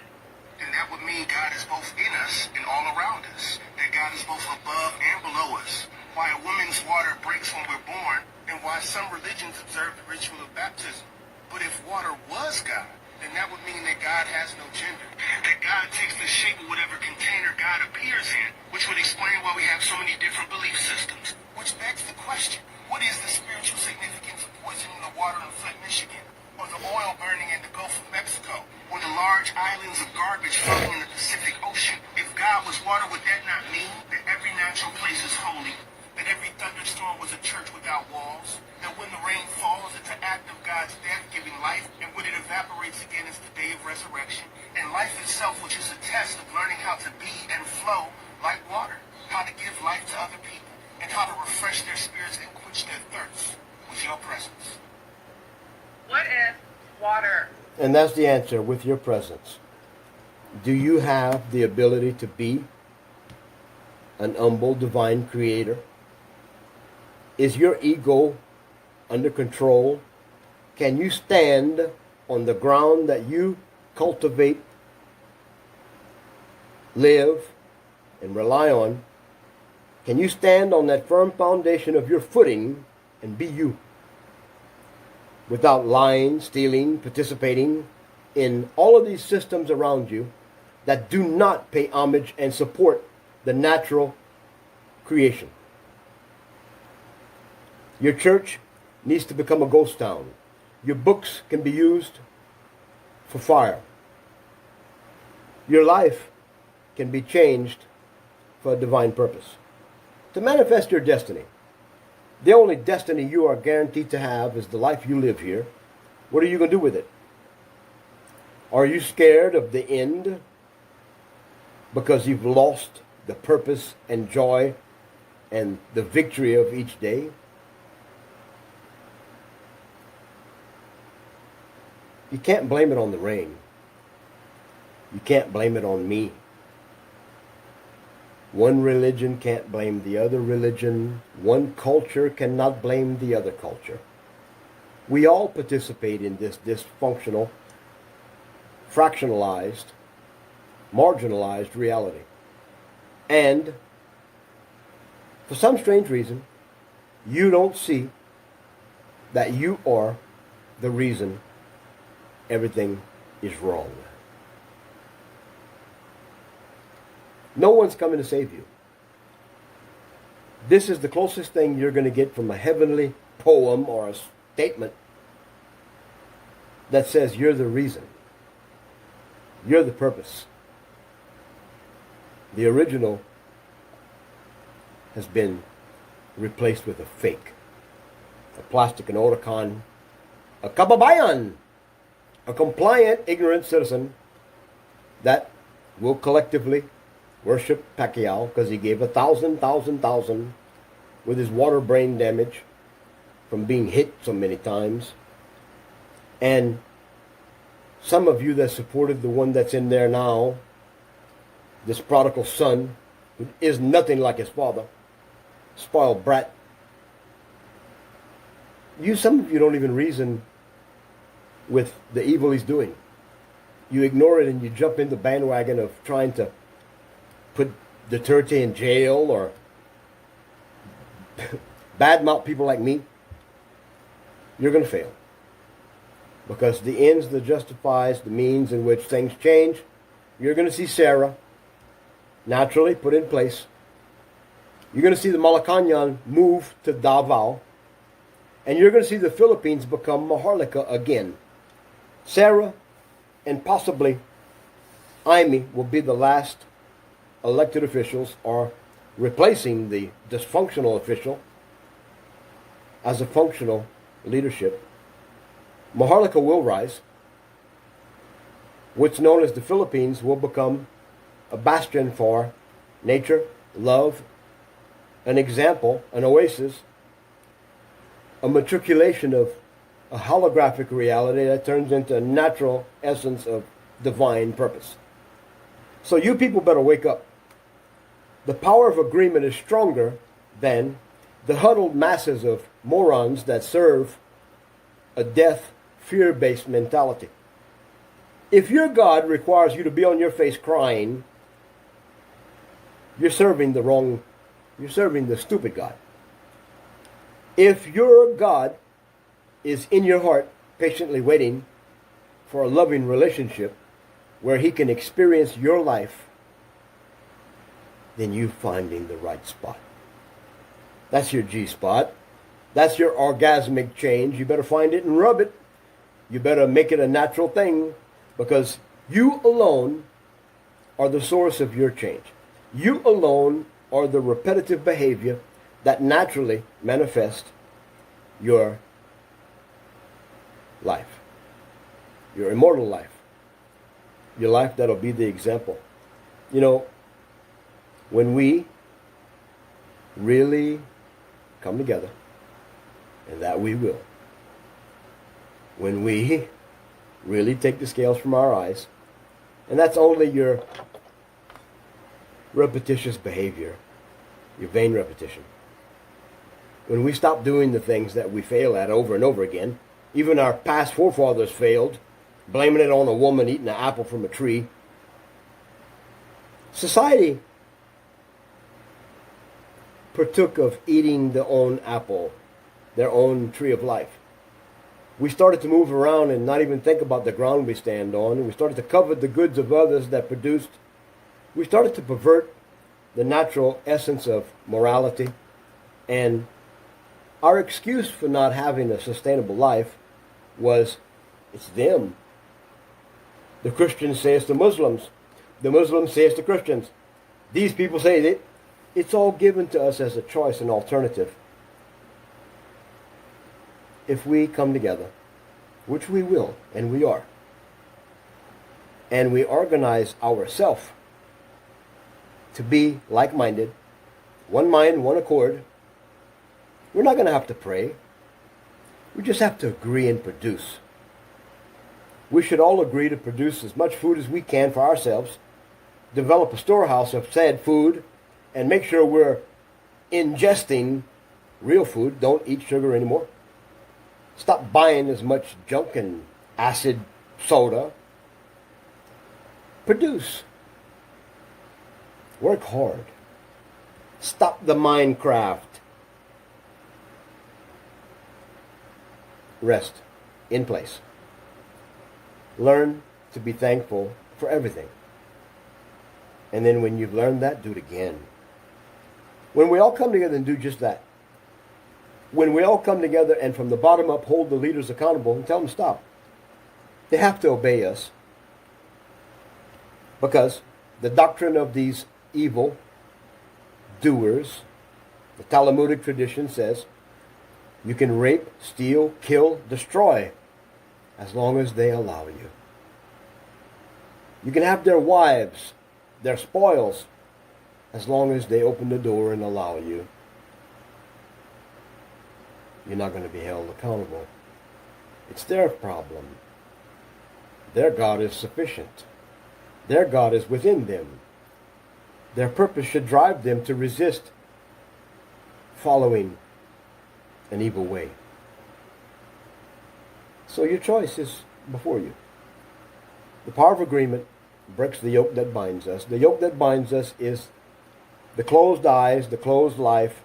Then that would mean God is both in us and all around us. That God is both above and below us. Why a woman's water breaks when we're born, and why some religions observe the ritual of baptism. But if water was God, then that would mean that God has no gender. That God takes the shape of whatever container God appears in, which would explain why we have so many different belief systems. Which begs the question, what is the spiritual significance of poisoning the water in Flint, Michigan? Or the oil burning in the Gulf of Mexico? Or the large islands of garbage floating in the Pacific Ocean? If God was water, would that not mean that every natural place is holy? That every thunderstorm was a church without walls? That when the rain falls, it's an act of God's death giving life, and when it evaporates again, it's the day of resurrection? And life itself, which is a test of learning how to be and flow like water, how to give life to other people, and how to refresh their spirits and quench their thirst with your presence. What if water? And that's the answer, with your presence. Do you have the ability to be an humble divine creator? Is your ego under control? Can you stand on the ground that you cultivate, live, and rely on? Can you stand on that firm foundation of your footing and be you? Without lying, stealing, participating in all of these systems around you that do not pay homage and support the natural creation. Your church needs to become a ghost town. Your books can be used for fire. Your life can be changed for a divine purpose. To manifest your destiny, the only destiny you are guaranteed to have is the life you live here. What are you going to do with it? Are you scared of the end because you've lost the purpose and joy and the victory of each day? You can't blame it on the rain. You can't blame it on me. One religion can't blame the other religion. One culture cannot blame the other culture. We all participate in this dysfunctional, fractionalized, marginalized reality. And for some strange reason, you don't see that you are the reason everything is wrong. No one's coming to save you. This is the closest thing you're going to get from a heavenly poem or a statement that says you're the reason. You're the purpose. The original has been replaced with a fake. A plastic, an autocon, a kababayan, a compliant, ignorant citizen that will collectively worship Pacquiao because he gave 1,000 with his water brain damage from being hit so many times. And some of you that supported the one that's in there now, this prodigal son, who is nothing like his father, spoiled brat. Some of you don't even reason with the evil he's doing. you ignore it and you jump in the bandwagon of trying to put Duterte in jail or badmouth people like me, you're going to fail. Because the ends that justifies the means in which things change, you're going to see Sarah naturally put in place. You're going to see the Malacañan move to Davao. And you're going to see the Philippines become Maharlika again. Sarah and possibly Amy will be the last elected officials or replacing the dysfunctional official as a functional leadership. Maharlika will rise. What's known as the Philippines will become a bastion for nature, love, an example, an oasis, a matriculation of a holographic reality that turns into a natural essence of divine purpose. So you people better wake up. The power of agreement is stronger than the huddled masses of morons that serve a death, fear-based mentality. If your God requires you to be on your face crying, you're serving the stupid God. If your God is in your heart, patiently waiting for a loving relationship where he can experience your life, then you're finding the right spot. That's your G spot. That's your orgasmic change. You better find it and rub it. You better make it a natural thing, because you alone are the source of your change. You alone are the repetitive behavior that naturally manifests your life, your immortal life, your life that'll be the example. You know, when we really come together, and that we will, when we really take the scales from our eyes, and that's only your repetitious behavior, your vain repetition. When we stop doing the things that we fail at over and over again, even our past forefathers failed, blaming it on a woman eating an apple from a tree. Society partook of eating their own apple, their own tree of life. We started to move around and not even think about the ground we stand on. We started to covet the goods of others that produced. We started to pervert the natural essence of morality. And our excuse for not having a sustainable life was, it's them. The Christians say it's the Muslims. The Muslims say it's the Christians. These people say that it's all given to us as a choice, an alternative. If we come together, which we will, and we are, and we organize ourselves to be like-minded, one mind, one accord, we're not going to have to pray. We just have to agree and produce. We should all agree to produce as much food as we can for ourselves, develop a storehouse of said food, and make sure we're ingesting real food. Don't eat sugar anymore. Stop buying as much junk and acid soda. Produce. Work hard. Stop the Minecraft. Rest in place. Learn to be thankful for everything. And then when you've learned that, do it again. When we all come together and do just that, when we all come together and from the bottom up hold the leaders accountable and tell them stop, they have to obey us. Because the doctrine of these evil doers, the Talmudic tradition says, you can rape, steal, kill, destroy, as long as they allow you. You can have their wives, their spoils, as long as they open the door and allow you. You're not going to be held accountable. It's their problem. Their God is sufficient. Their God is within them. Their purpose should drive them to resist following an evil way. So your choice is before you. The power of agreement breaks the yoke that binds us. The yoke that binds us is the closed eyes, the closed life,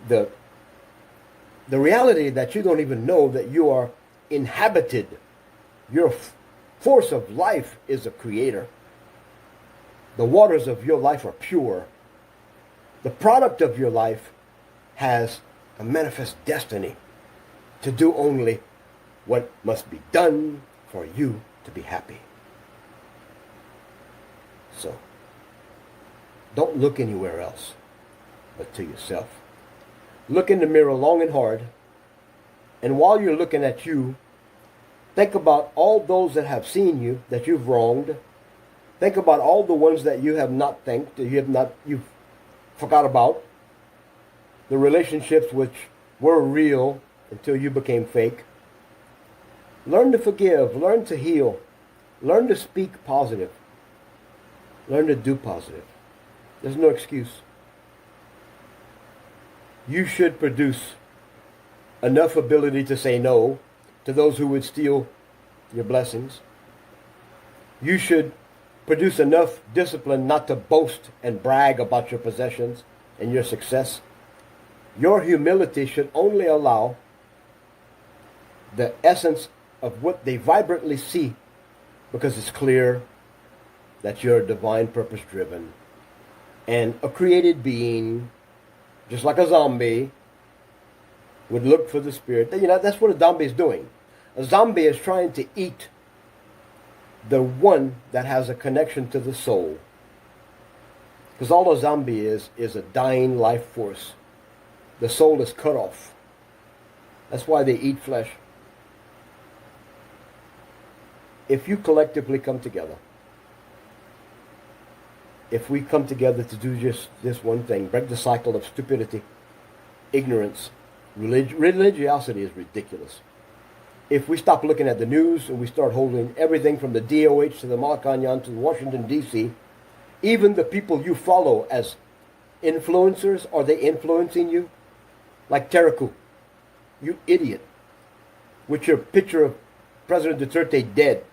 the reality that you don't even know that you are inhabited. Your force of life is a creator. The waters of your life are pure. The product of your life has a manifest destiny to do only what must be done for you to be happy. So, don't look anywhere else but to yourself. Look in the mirror long and hard, and while you're looking at you, think about all those that have seen you, that you've wronged. Think about all the ones that you have not thanked, that you've forgot about. The relationships which were real until you became fake. Learn to forgive, learn to heal, learn to speak positive, learn to do positive. There's no excuse. You should produce enough ability to say no to those who would steal your blessings. You should produce enough discipline not to boast and brag about your possessions and your success. Your humility should only allow the essence of what they vibrantly see, because it's clear that you're divine purpose driven and a created being, just like a zombie would look for the spirit. You know, that's what a zombie is doing. A zombie is trying to eat the one that has a connection to the soul. Because all a zombie is a dying life force. The soul is cut off. That's why they eat flesh. If you collectively come together, if we come together to do just this one thing, break the cycle of stupidity, ignorance, religiosity is ridiculous. If we stop looking at the news and we start holding everything from the DOH to the Malacanang to Washington, D.C., even the people you follow as influencers, are they influencing you? Like Teraku, you idiot, with your picture of President Duterte dead.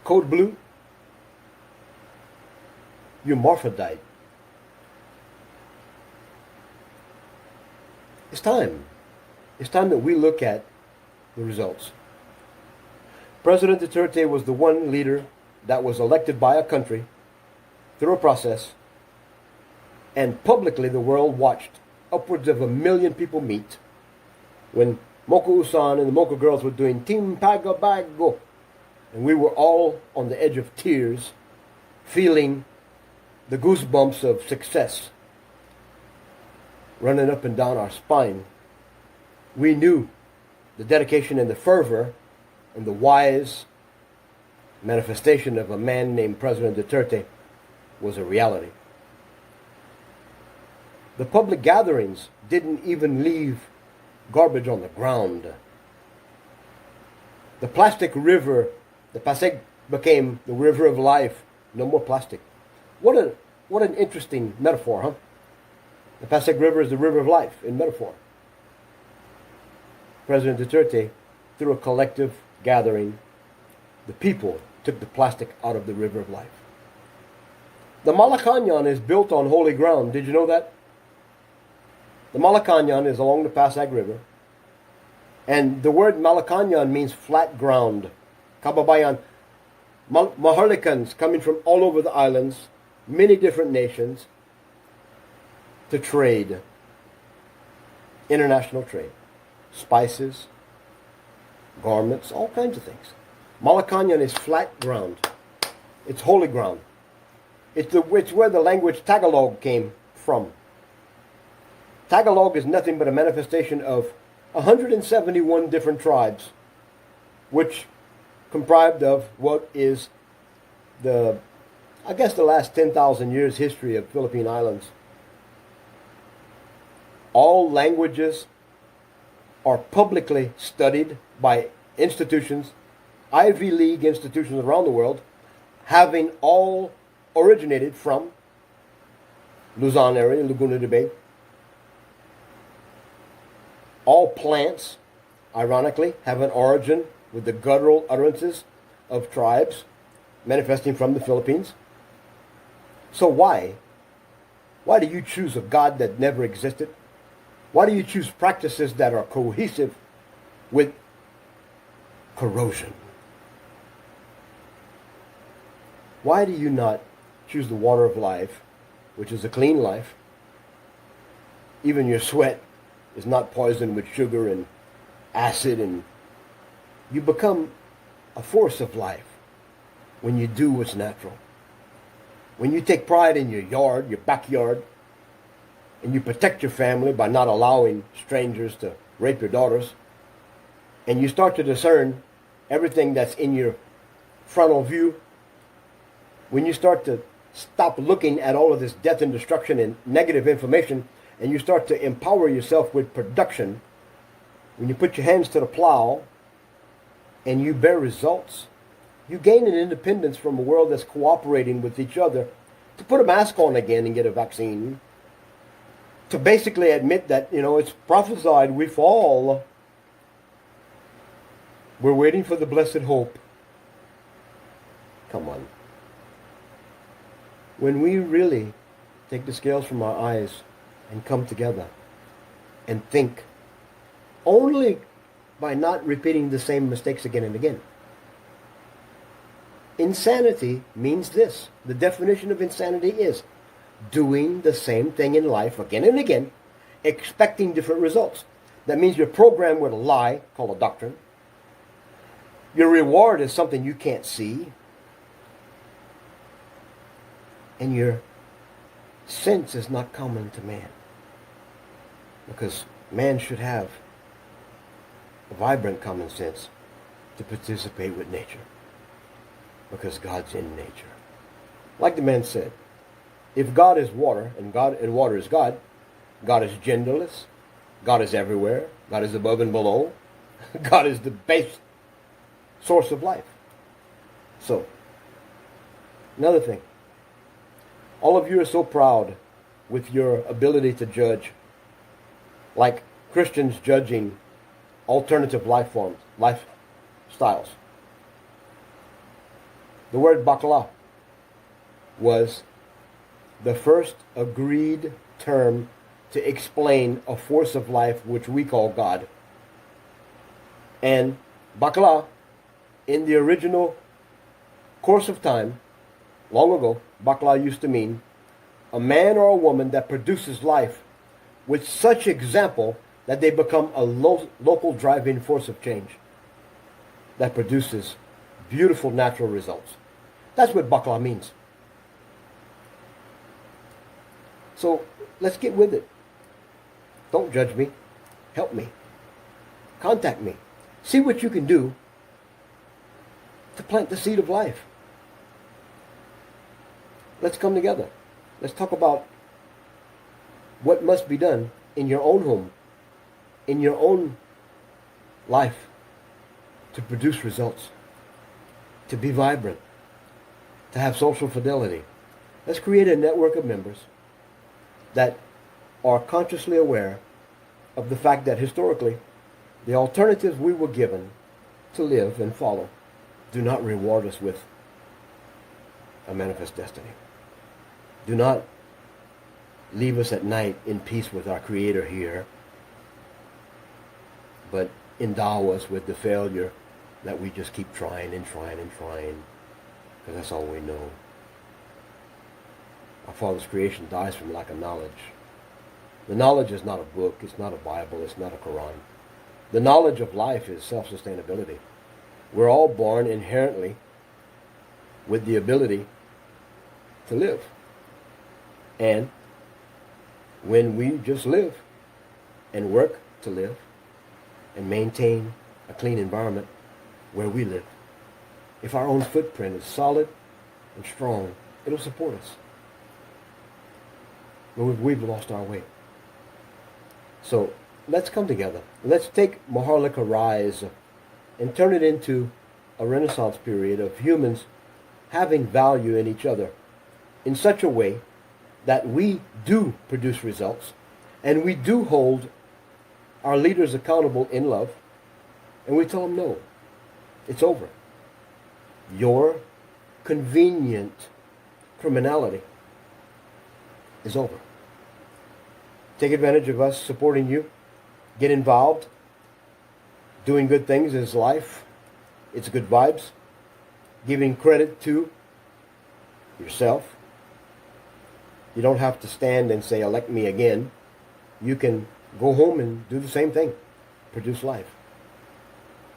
Code Blue, you morphodite. It's time. It's time that we look at the results. President Duterte was the one leader that was elected by a country through a process, and publicly the world watched upwards of 1 million people meet when Moko Usan and the Moko girls were doing Team Pagabago, and we were all on the edge of tears, feeling the goosebumps of success running up and down our spine. We knew the dedication and the fervor and the wise manifestation of a man named President Duterte was a reality. The public gatherings didn't even leave garbage on the ground. The plastic river, the Pasig, became the river of life. No more plastic. What an interesting metaphor, huh? The Pasig River is the river of life in metaphor. President Duterte, through a collective gathering, the people took the plastic out of the river of life. The Malacanang is built on holy ground. Did you know that? The Malacanang is along the Pasig River. And the word Malacanang means flat ground. Kababayan, Maharlikans coming from all over the islands, many different nations, to trade. International trade. Spices, garments, all kinds of things. Malacanang is flat ground. It's holy ground. It's where the language Tagalog came from. Tagalog is nothing but a manifestation of 171 different tribes, which comprised of what is the last 10,000 years history of Philippine Islands. All languages are publicly studied by institutions, Ivy League institutions around the world, having all originated from Luzon area, Laguna de Bay. All plants, ironically, have an origin with the guttural utterances of tribes manifesting from the Philippines. So why? Why do you choose a God that never existed? Why do you choose practices that are cohesive with corrosion? Why do you not choose the water of life, which is a clean life? Even your sweat is not poisoned with sugar and acid, and you become a force of life when you do what's natural. When you take pride in your yard, your backyard, and you protect your family by not allowing strangers to rape your daughters, and you start to discern everything that's in your frontal view, when you start to stop looking at all of this death and destruction and negative information, and you start to empower yourself with production, when you put your hands to the plow and you bear results, you gain an independence from a world that's cooperating with each other to put a mask on again and get a vaccine, to basically admit that, it's prophesied we fall. We're waiting for the blessed hope. Come on. When we really take the scales from our eyes and come together and think only by not repeating the same mistakes again and again. Insanity means this. The definition of insanity is doing the same thing in life again and again, expecting different results. That means you're programmed with a lie called a doctrine. Your reward is something you can't see. And your sense is not common to man. Because man should have a vibrant common sense to participate with nature. Because God's in nature. Like the man said, if God is water and water is God, God is genderless, God is everywhere, God is above and below, God is the base source of life. So, another thing. All of you are so proud with your ability to judge, like Christians judging alternative life forms, lifestyles. The word bakla was the first agreed term to explain a force of life which we call God. And bakla, in the original course of time, long ago, bakla used to mean a man or a woman that produces life with such example that they become a local driving force of change that produces beautiful natural results. That's what bakla means. So let's get with it. Don't judge me. Help me. Contact me. See what you can do to plant the seed of life. Let's come together. Let's talk about what must be done in your own home, in your own life, to produce results, to be vibrant, to have social fidelity. Let's create a network of members that are consciously aware of the fact that historically, the alternatives we were given to live and follow do not reward us with a manifest destiny. Do not leave us at night in peace with our Creator here, but endow us with the failure that we just keep trying and trying and trying, because that's all we know. Our Father's creation dies from lack of knowledge. The knowledge is not a book, it's not a Bible, it's not a Quran. The knowledge of life is self-sustainability. We're all born inherently with the ability to live. And when we just live and work to live and maintain a clean environment where we live, if our own footprint is solid and strong, it'll support us. But we've lost our way. So let's come together. Let's take Maharlika Rise and turn it into a Renaissance period of humans having value in each other in such a way that we do produce results and we do hold our leaders accountable in love, and we tell them no. It's over. Your convenient criminality is over. Take advantage of us supporting you. Get involved. Doing good things is life. It's good vibes. Giving credit to yourself. You don't have to stand and say, elect me again. You can go home and do the same thing. Produce life.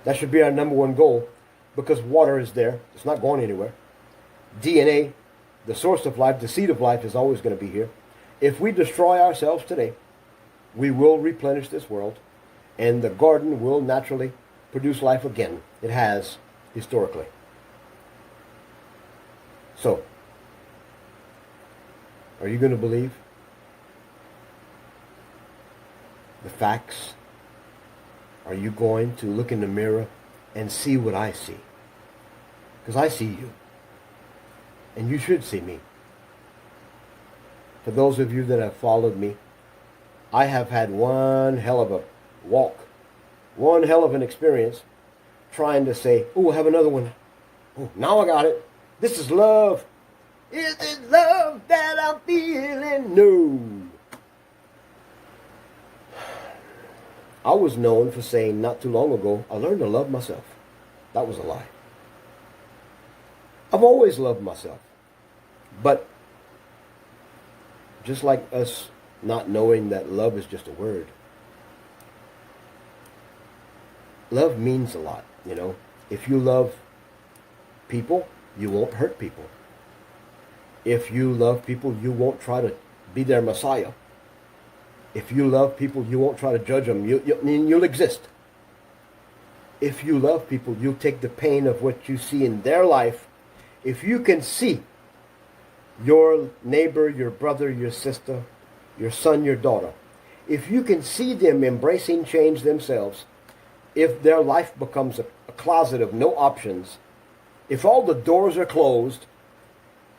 That should be our number one goal, because water is there. It's not going anywhere. DNA, the source of life, the seed of life, is always going to be here. If we destroy ourselves today, we will replenish this world, and the garden will naturally produce life again. It has, historically. So, are you going to believe the facts? Are you going to look in the mirror and see what I see? Because I see you. And you should see me. For those of you that have followed me, I have had one hell of a walk, one hell of an experience trying to say, oh, I have another one. Oh, now I got it. This is love. Is it love that I'm feeling? No. I was known for saying not too long ago, I learned to love myself. That was a lie. I've always loved myself. But just like us not knowing that love is just a word, love means a lot, you know. If you love people, you won't hurt people. If you love people, you won't try to be their Messiah. If you love people, you won't try to judge them. You'll exist. If you love people, you'll take the pain of what you see in their life. If you can see your neighbor, your brother, your sister, your son, your daughter, if you can see them embracing change themselves, if their life becomes a closet of no options, if all the doors are closed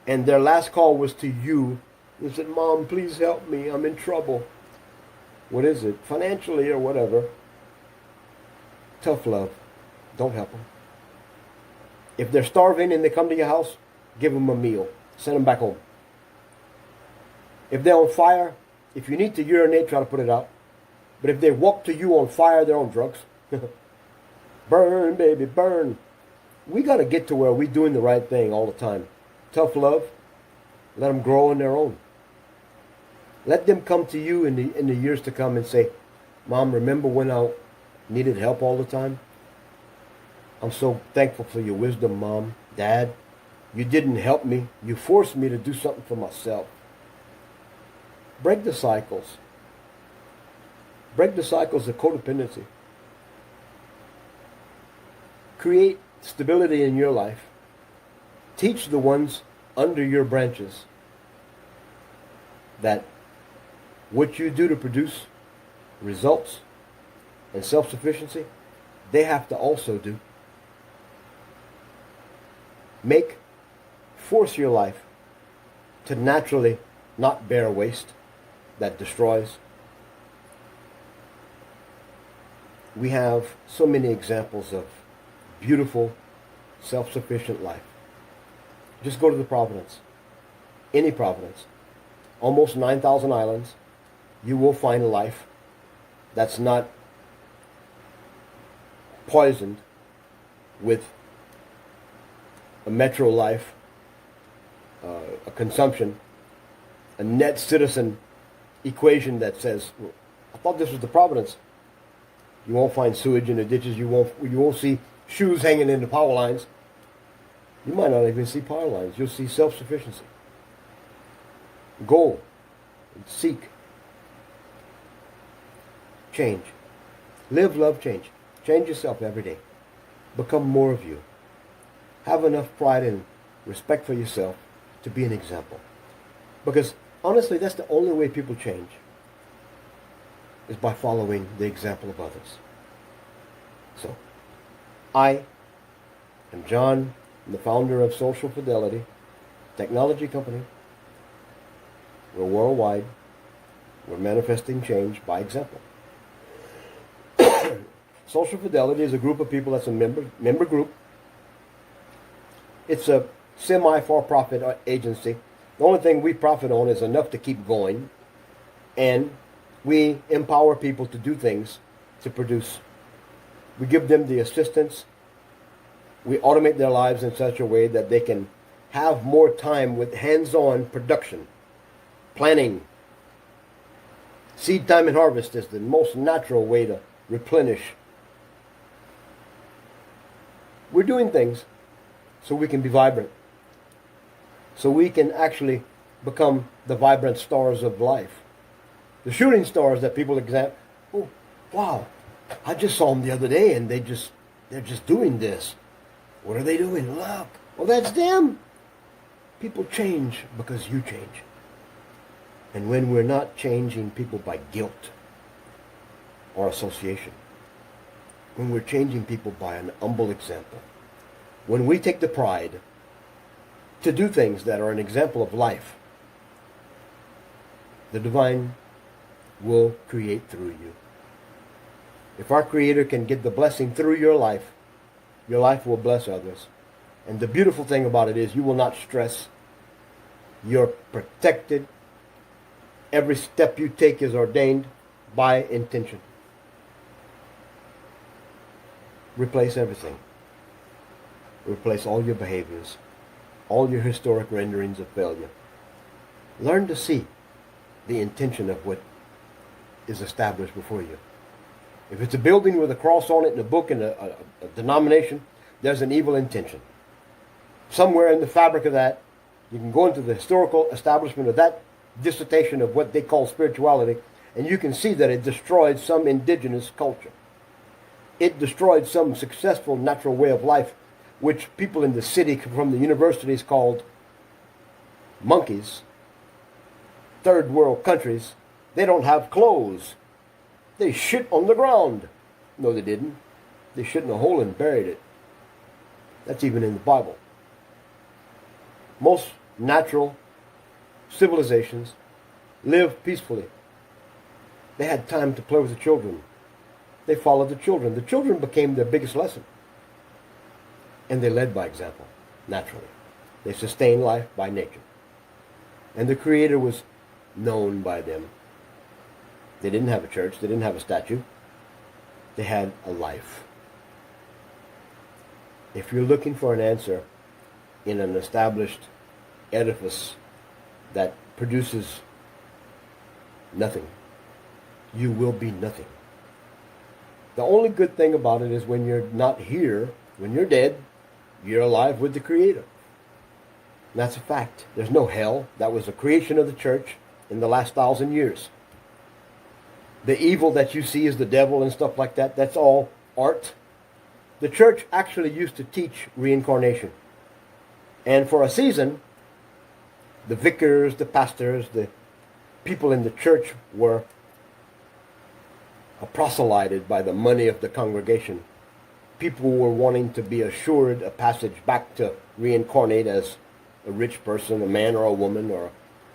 and their last call was to you, and said, Mom, please help me, I'm in trouble. What is it? Financially or whatever. Tough love. Don't help them. If they're starving and they come to your house, give them a meal. Send them back home. If they're on fire, if you need to urinate, try to put it out. But if they walk to you on fire, they're on drugs. Burn, baby, burn. We got to get to where we're doing the right thing all the time. Tough love. Let them grow on their own. Let them come to you in the years to come and say, Mom, remember when I needed help all the time? I'm so thankful for your wisdom, Mom. Dad, you didn't help me. You forced me to do something for myself. Break the cycles. Break the cycles of codependency. Create stability in your life. Teach the ones under your branches that what you do to produce results and self-sufficiency, they have to also do. Force your life to naturally not bear waste that destroys. We have so many examples of beautiful, self-sufficient life. Just go to the Providence, any Providence, almost 9,000 islands. You will find a life that's not poisoned with a metro life, a consumption, a net citizen equation that says, well, I thought this was the Providence. You won't find sewage in the ditches. You won't see shoes hanging in the power lines. You might not even see power lines. You'll see self-sufficiency. Go and seek change. Live, love, change. Change yourself every day. Become more of you. Have enough pride and respect for yourself to be an example. Because honestly, that's the only way people change, is by following the example of others. So, I am John, I'm the founder of Social Fidelity Technology Company. We're worldwide. We're manifesting change by example. Social Fidelity is a group of people that's a member group It's a semi-for-profit agency. The only thing we profit on is enough to keep going, and we empower people to do things, to produce. We give them the assistance. We automate their lives in such a way that they can have more time with hands-on production, planning. Seed time and harvest is the most natural way to replenish. We're doing things so we can be vibrant, so we can actually become the vibrant stars of life. The shooting stars that people examine. Oh, wow, I just saw them the other day and they're just doing this. What are they doing? Look. Well, that's them. People change because you change. And when we're not changing people by guilt or association, when we're changing people by an humble example, when we take the pride to do things that are an example of life, the divine will create through you. If our Creator can get the blessing through your life will bless others. And the beautiful thing about it is you will not stress. You're protected. Every step you take is ordained by intention. Replace everything. Replace all your behaviors, all your historic renderings of failure. Learn to see the intention of what is established before you. If it's a building with a cross on it and a book and a denomination, there's an evil intention. Somewhere in the fabric of that, you can go into the historical establishment of that dissertation of what they call spirituality, and you can see that it destroyed some indigenous culture. It destroyed some successful natural way of life, which people in the city from the universities called monkeys. Third world countries, they don't have clothes. They shit on the ground. No, they didn't. They shit in a hole and buried it. That's even in the Bible. Most natural civilizations live peacefully. They had time to play with the children. They followed the children. The children became their biggest lesson. And they led by example, naturally. They sustained life by nature. And the Creator was known by them. They didn't have a church. They didn't have a statue. They had a life. If you're looking for an answer in an established edifice that produces nothing, you will be nothing. The only good thing about it is when you're not here, when you're dead, you're alive with the Creator. And that's a fact. There's no hell. That was a creation of the church in the last 1,000 years. The evil that you see is the devil and stuff like that, that's all art. The church actually used to teach reincarnation. And for a season, the vicars, the pastors, the people in the church were proselyted by the money of the congregation. People were wanting to be assured a passage back to reincarnate as a rich person, a man or a woman, or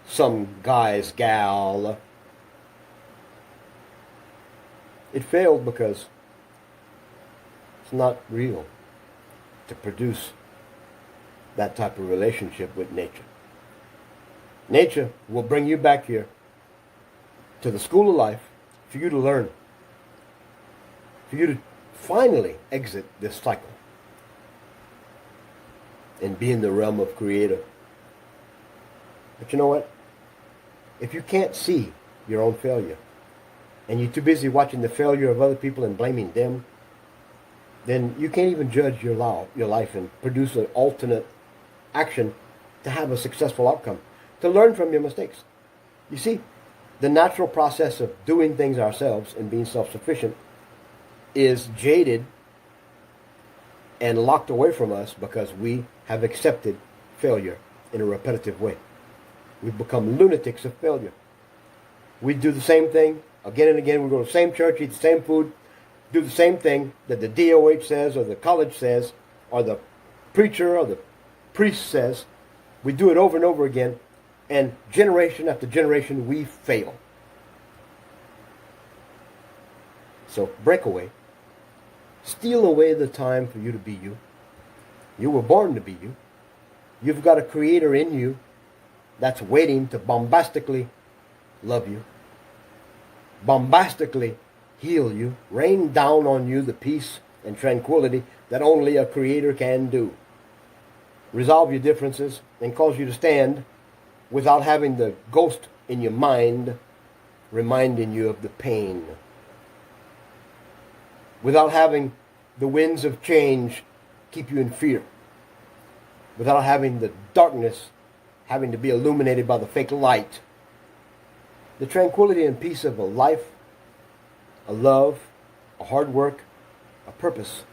some guy's gal. It failed because it's not real to produce that type of relationship with nature. Nature will bring you back here to the school of life for you to learn, for you to finally exit this cycle and be in the realm of Creator. But you know what? If you can't see your own failure, and you're too busy watching the failure of other people and blaming them, then you can't even judge your life and produce an alternate action to have a successful outcome, to learn from your mistakes. You see, the natural process of doing things ourselves and being self-sufficient is jaded and locked away from us because we have accepted failure in a repetitive way. We've become lunatics of failure. We do the same thing again and again. We go to the same church, eat the same food, do the same thing that the DOH says or the college says or the preacher or the priest says. We do it over and over again, and generation after generation we fail. So break away. Steal away the time for you to be you. You were born to be you. You've got a creator in you that's waiting to bombastically love you, bombastically heal you, rain down on you the peace and tranquility that only a creator can do. Resolve your differences and cause you to stand without having the ghost in your mind reminding you of the pain. Without having the winds of change keep you in fear. Without having the darkness having to be illuminated by the fake light. The tranquility and peace of a life, a love, a hard work, a purpose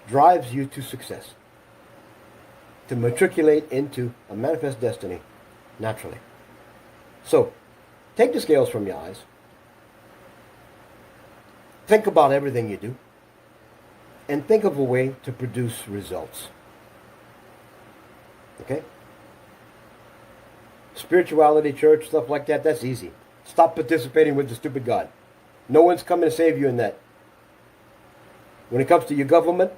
drives you to success. To matriculate into a manifest destiny naturally. So, take the scales from your eyes. Think about everything you do. And think of a way to produce results. Okay? Spirituality, church, stuff like that, that's easy. Stop participating with the stupid God. No one's coming to save you in that. When it comes to your government,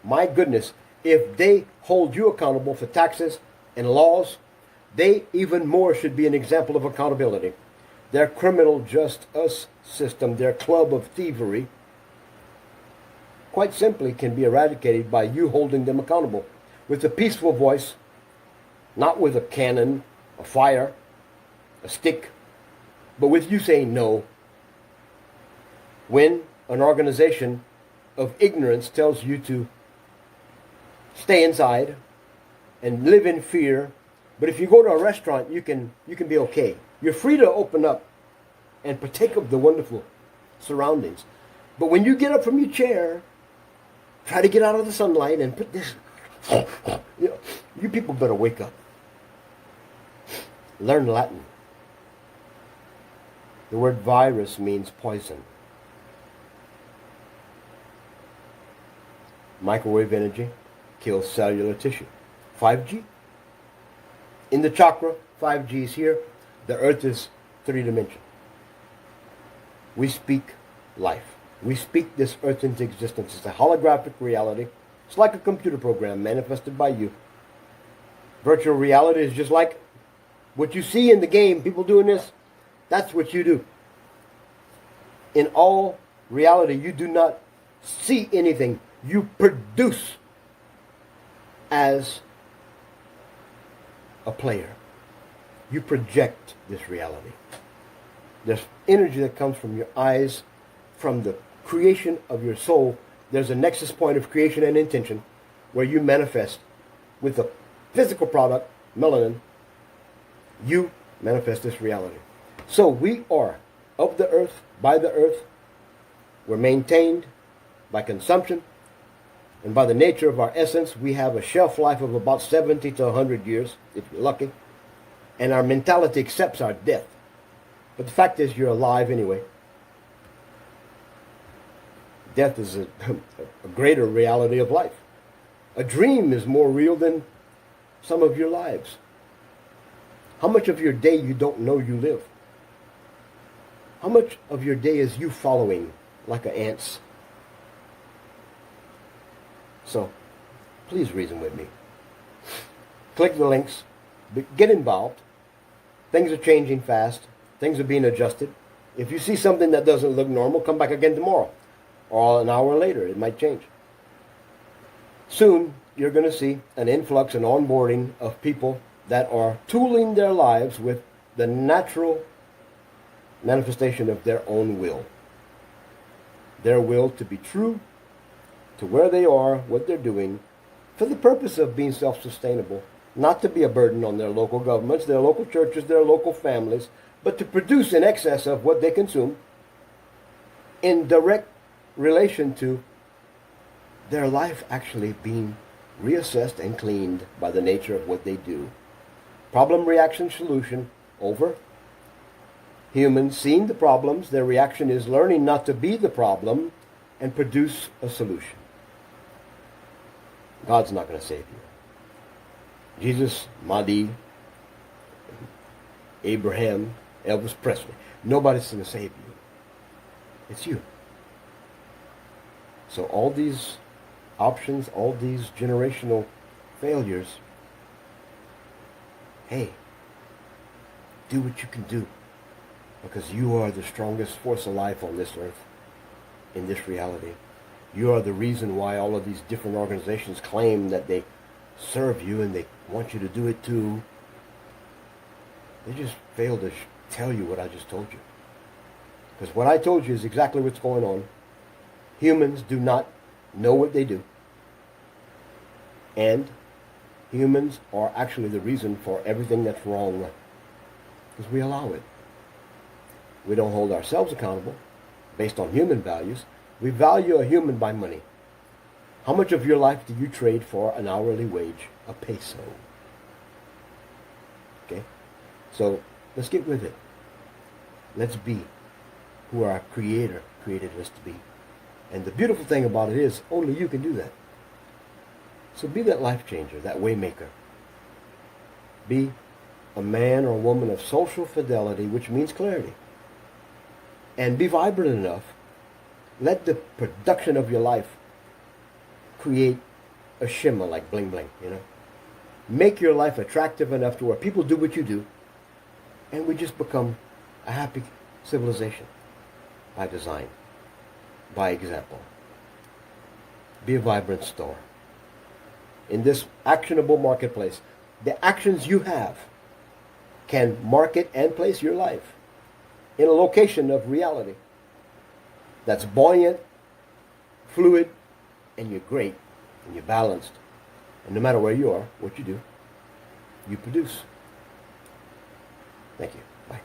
my goodness, if they hold you accountable for taxes and laws, they even more should be an example of accountability. Their criminal just us system, their club of thievery, quite simply can be eradicated by you holding them accountable with a peaceful voice, not with a cannon, a fire, a stick, but with you saying no. When an organization of ignorance tells you to stay inside and live in fear, but if you go to a restaurant, you can be okay. You're free to open up and partake of the wonderful surroundings. But when you get up from your chair, try to get out of the sunlight and put this, you people better wake up. Learn Latin. The word virus means poison. Microwave energy kills cellular tissue. 5G. In the chakra, 5G is here. The earth is 3-dimensional. We speak life. We speak this earth into existence. It's a holographic reality. It's like a computer program manifested by you. Virtual reality is just like what you see in the game, people doing this, that's what you do. In all reality, you do not see anything. You produce as a player. You project this reality. There's energy that comes from your eyes, from the creation of your soul. There's a nexus point of creation and intention where you manifest with the physical product, melanin. You manifest this reality. So we are of the earth, by the earth. We're maintained by consumption. And by the nature of our essence, we have a shelf life of about 70 to 100 years, if you're lucky. And our mentality accepts our death. But the fact is, you're alive anyway. Death is a greater reality of life. A dream is more real than some of your lives. How much of your day you don't know you live? How much of your day is you following like an ants? So, please reason with me. Click the links. Get involved. Things are changing fast. Things are being adjusted. If you see something that doesn't look normal, come back again tomorrow. Or an hour later, it might change. Soon, you're going to see an influx and onboarding of people that are tooling their lives with the natural manifestation of their own will. Their will to be true to where they are, what they're doing, for the purpose of being self-sustainable, not to be a burden on their local governments, their local churches, their local families, but to produce in excess of what they consume in direct relation to their life actually being reassessed and cleaned by the nature of what they do. Problem, reaction, solution, over. Humans seeing the problems, their reaction is learning not to be the problem and produce a solution. God's not going to save you. Jesus, Mahdi, Abraham, Elvis Presley. Nobody's going to save you. It's you. So all these options, all these generational failures, hey, do what you can do, because you are the strongest force of life on this earth, in this reality. You are the reason why all of these different organizations claim that they serve you and they want you to do it too. They just fail to tell you what I just told you. Because what I told you is exactly what's going on. Humans do not know what they do. And humans are actually the reason for everything that's wrong. Because we allow it. We don't hold ourselves accountable based on human values. We value a human by money. How much of your life do you trade for an hourly wage? A peso. Okay? So let's get with it. Let's be who our Creator created us to be. And the beautiful thing about it is, only you can do that. So be that life changer, that way maker. Be a man or a woman of social fidelity, which means clarity. And be vibrant enough. Let the production of your life create a shimmer like bling bling, you know. Make your life attractive enough to where people do what you do, and we just become a happy civilization by design, by example. Be a vibrant store. In this actionable marketplace, the actions you have can market and place your life in a location of reality that's buoyant, fluid, and you're great, and you're balanced. And no matter where you are, what you do, you produce. Thank you. Bye.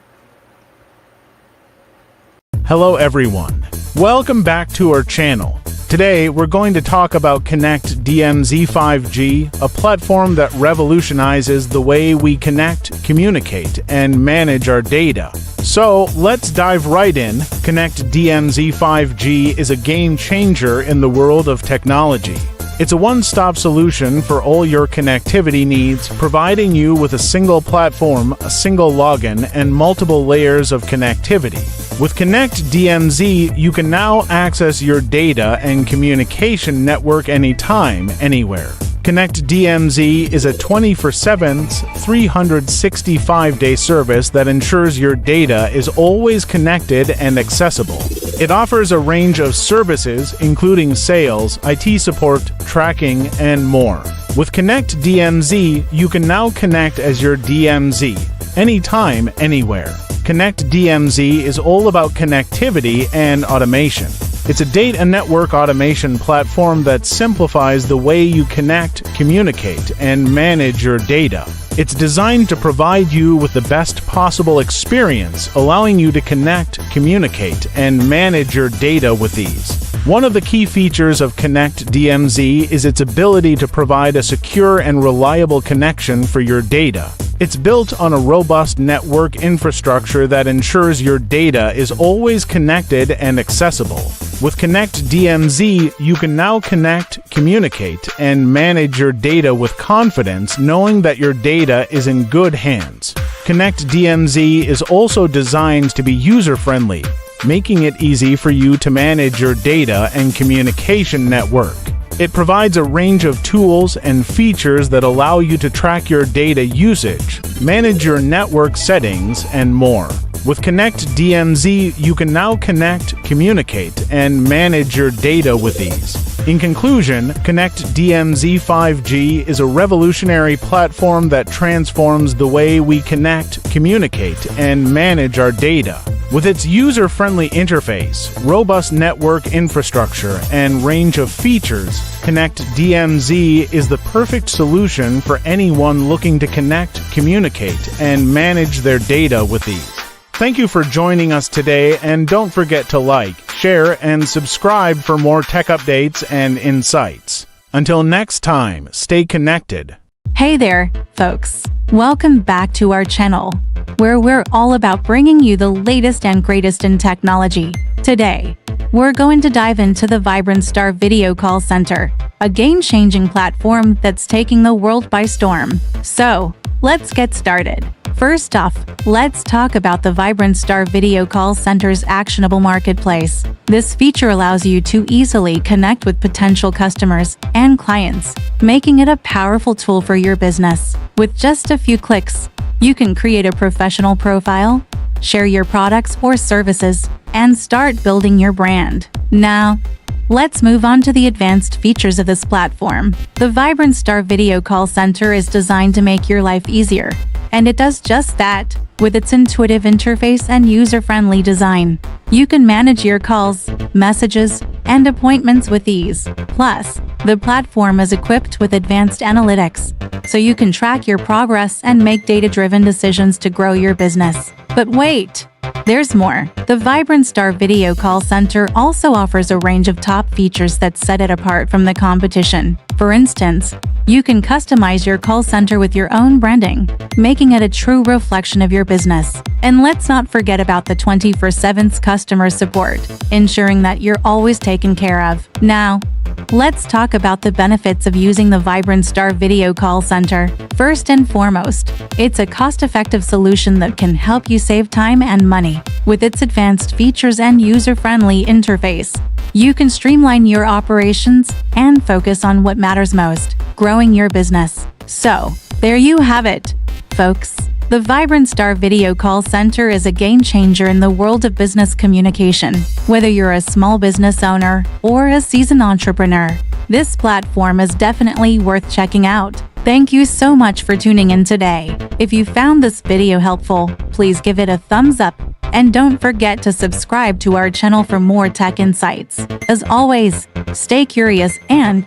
Hello everyone. Welcome back to our channel. Today we're going to talk about Connect DMZ 5G, a platform that revolutionizes the way we connect, communicate, and manage our data. So let's dive right in. Connect DMZ 5G is a game changer in the world of technology. It's a one-stop solution for all your connectivity needs, providing you with a single platform, a single login, and multiple layers of connectivity. With Connect DMZ, you can now access your data and communication network anytime, anywhere. Connect DMZ is a 24/7, 365-day service that ensures your data is always connected and accessible. It offers a range of services, including sales, IT support, tracking, and more. With Connect DMZ, you can now connect as your DMZ, anytime, anywhere. Connect DMZ is all about connectivity and automation. It's a data network automation platform that simplifies the way you connect, communicate, and manage your data. It's designed to provide you with the best possible experience, allowing you to connect, communicate, and manage your data with ease. One of the key features of Connect DMZ is its ability to provide a secure and reliable connection for your data. It's built on a robust network infrastructure that ensures your data is always connected and accessible. With Connect DMZ, you can now connect, communicate, and manage your data with confidence, knowing that your data is in good hands. Connect DMZ is also designed to be user-friendly, making it easy for you to manage your data and communication network. It provides a range of tools and features that allow you to track your data usage, manage your network settings, and more. With Connect DMZ, you can now connect, communicate, and manage your data with ease. In conclusion, Connect DMZ 5G is a revolutionary platform that transforms the way we connect, communicate, and manage our data. With its user-friendly interface, robust network infrastructure, and range of features, Connect DMZ is the perfect solution for anyone looking to connect, communicate, and manage their data with ease. Thank you for joining us today, and don't forget to like, share, and subscribe for more tech updates and insights. Until next time, stay connected. Hey there, folks. Welcome back to our channel, where we're all about bringing you the latest and greatest in technology. Today, we're going to dive into the Vibrant Star Video Call Center, a game-changing platform that's taking the world by storm. So, let's get started. First off, let's talk about the Vibrant Star Video Call Center's actionable marketplace. This feature allows you to easily connect with potential customers and clients, making it a powerful tool for your business. With just a few clicks, you can create a professional profile, share your products or services, and start building your brand. Now, let's move on to the advanced features of this platform. The Vibrant Star Video Call Center is designed to make your life easier, and it does just that. With its intuitive interface and user-friendly design, you can manage your calls, messages, and appointments with ease. Plus, the platform is equipped with advanced analytics, so you can track your progress and make data-driven decisions to grow your business. But wait! There's more. The Vibrant Star Video Call Center also offers a range of top features that set it apart from the competition. For instance, you can customize your call center with your own branding, making it a true reflection of your business. And let's not forget about the 24/7 customer support, ensuring that you're always taken care of. Now, let's talk about the benefits of using the Vibrant Star Video Call Center. First and foremost, it's a cost-effective solution that can help you save time and money. With its advanced features and user-friendly interface, you can streamline your operations and focus on what matters most, growing your business. So, there you have it, folks. The Vibrant Star Video Call Center is a game changer in the world of business communication. Whether you're a small business owner or a seasoned entrepreneur, this platform is definitely worth checking out. Thank you so much for tuning in today. If you found this video helpful, please give it a thumbs up and don't forget to subscribe to our channel for more tech insights. As always, stay curious and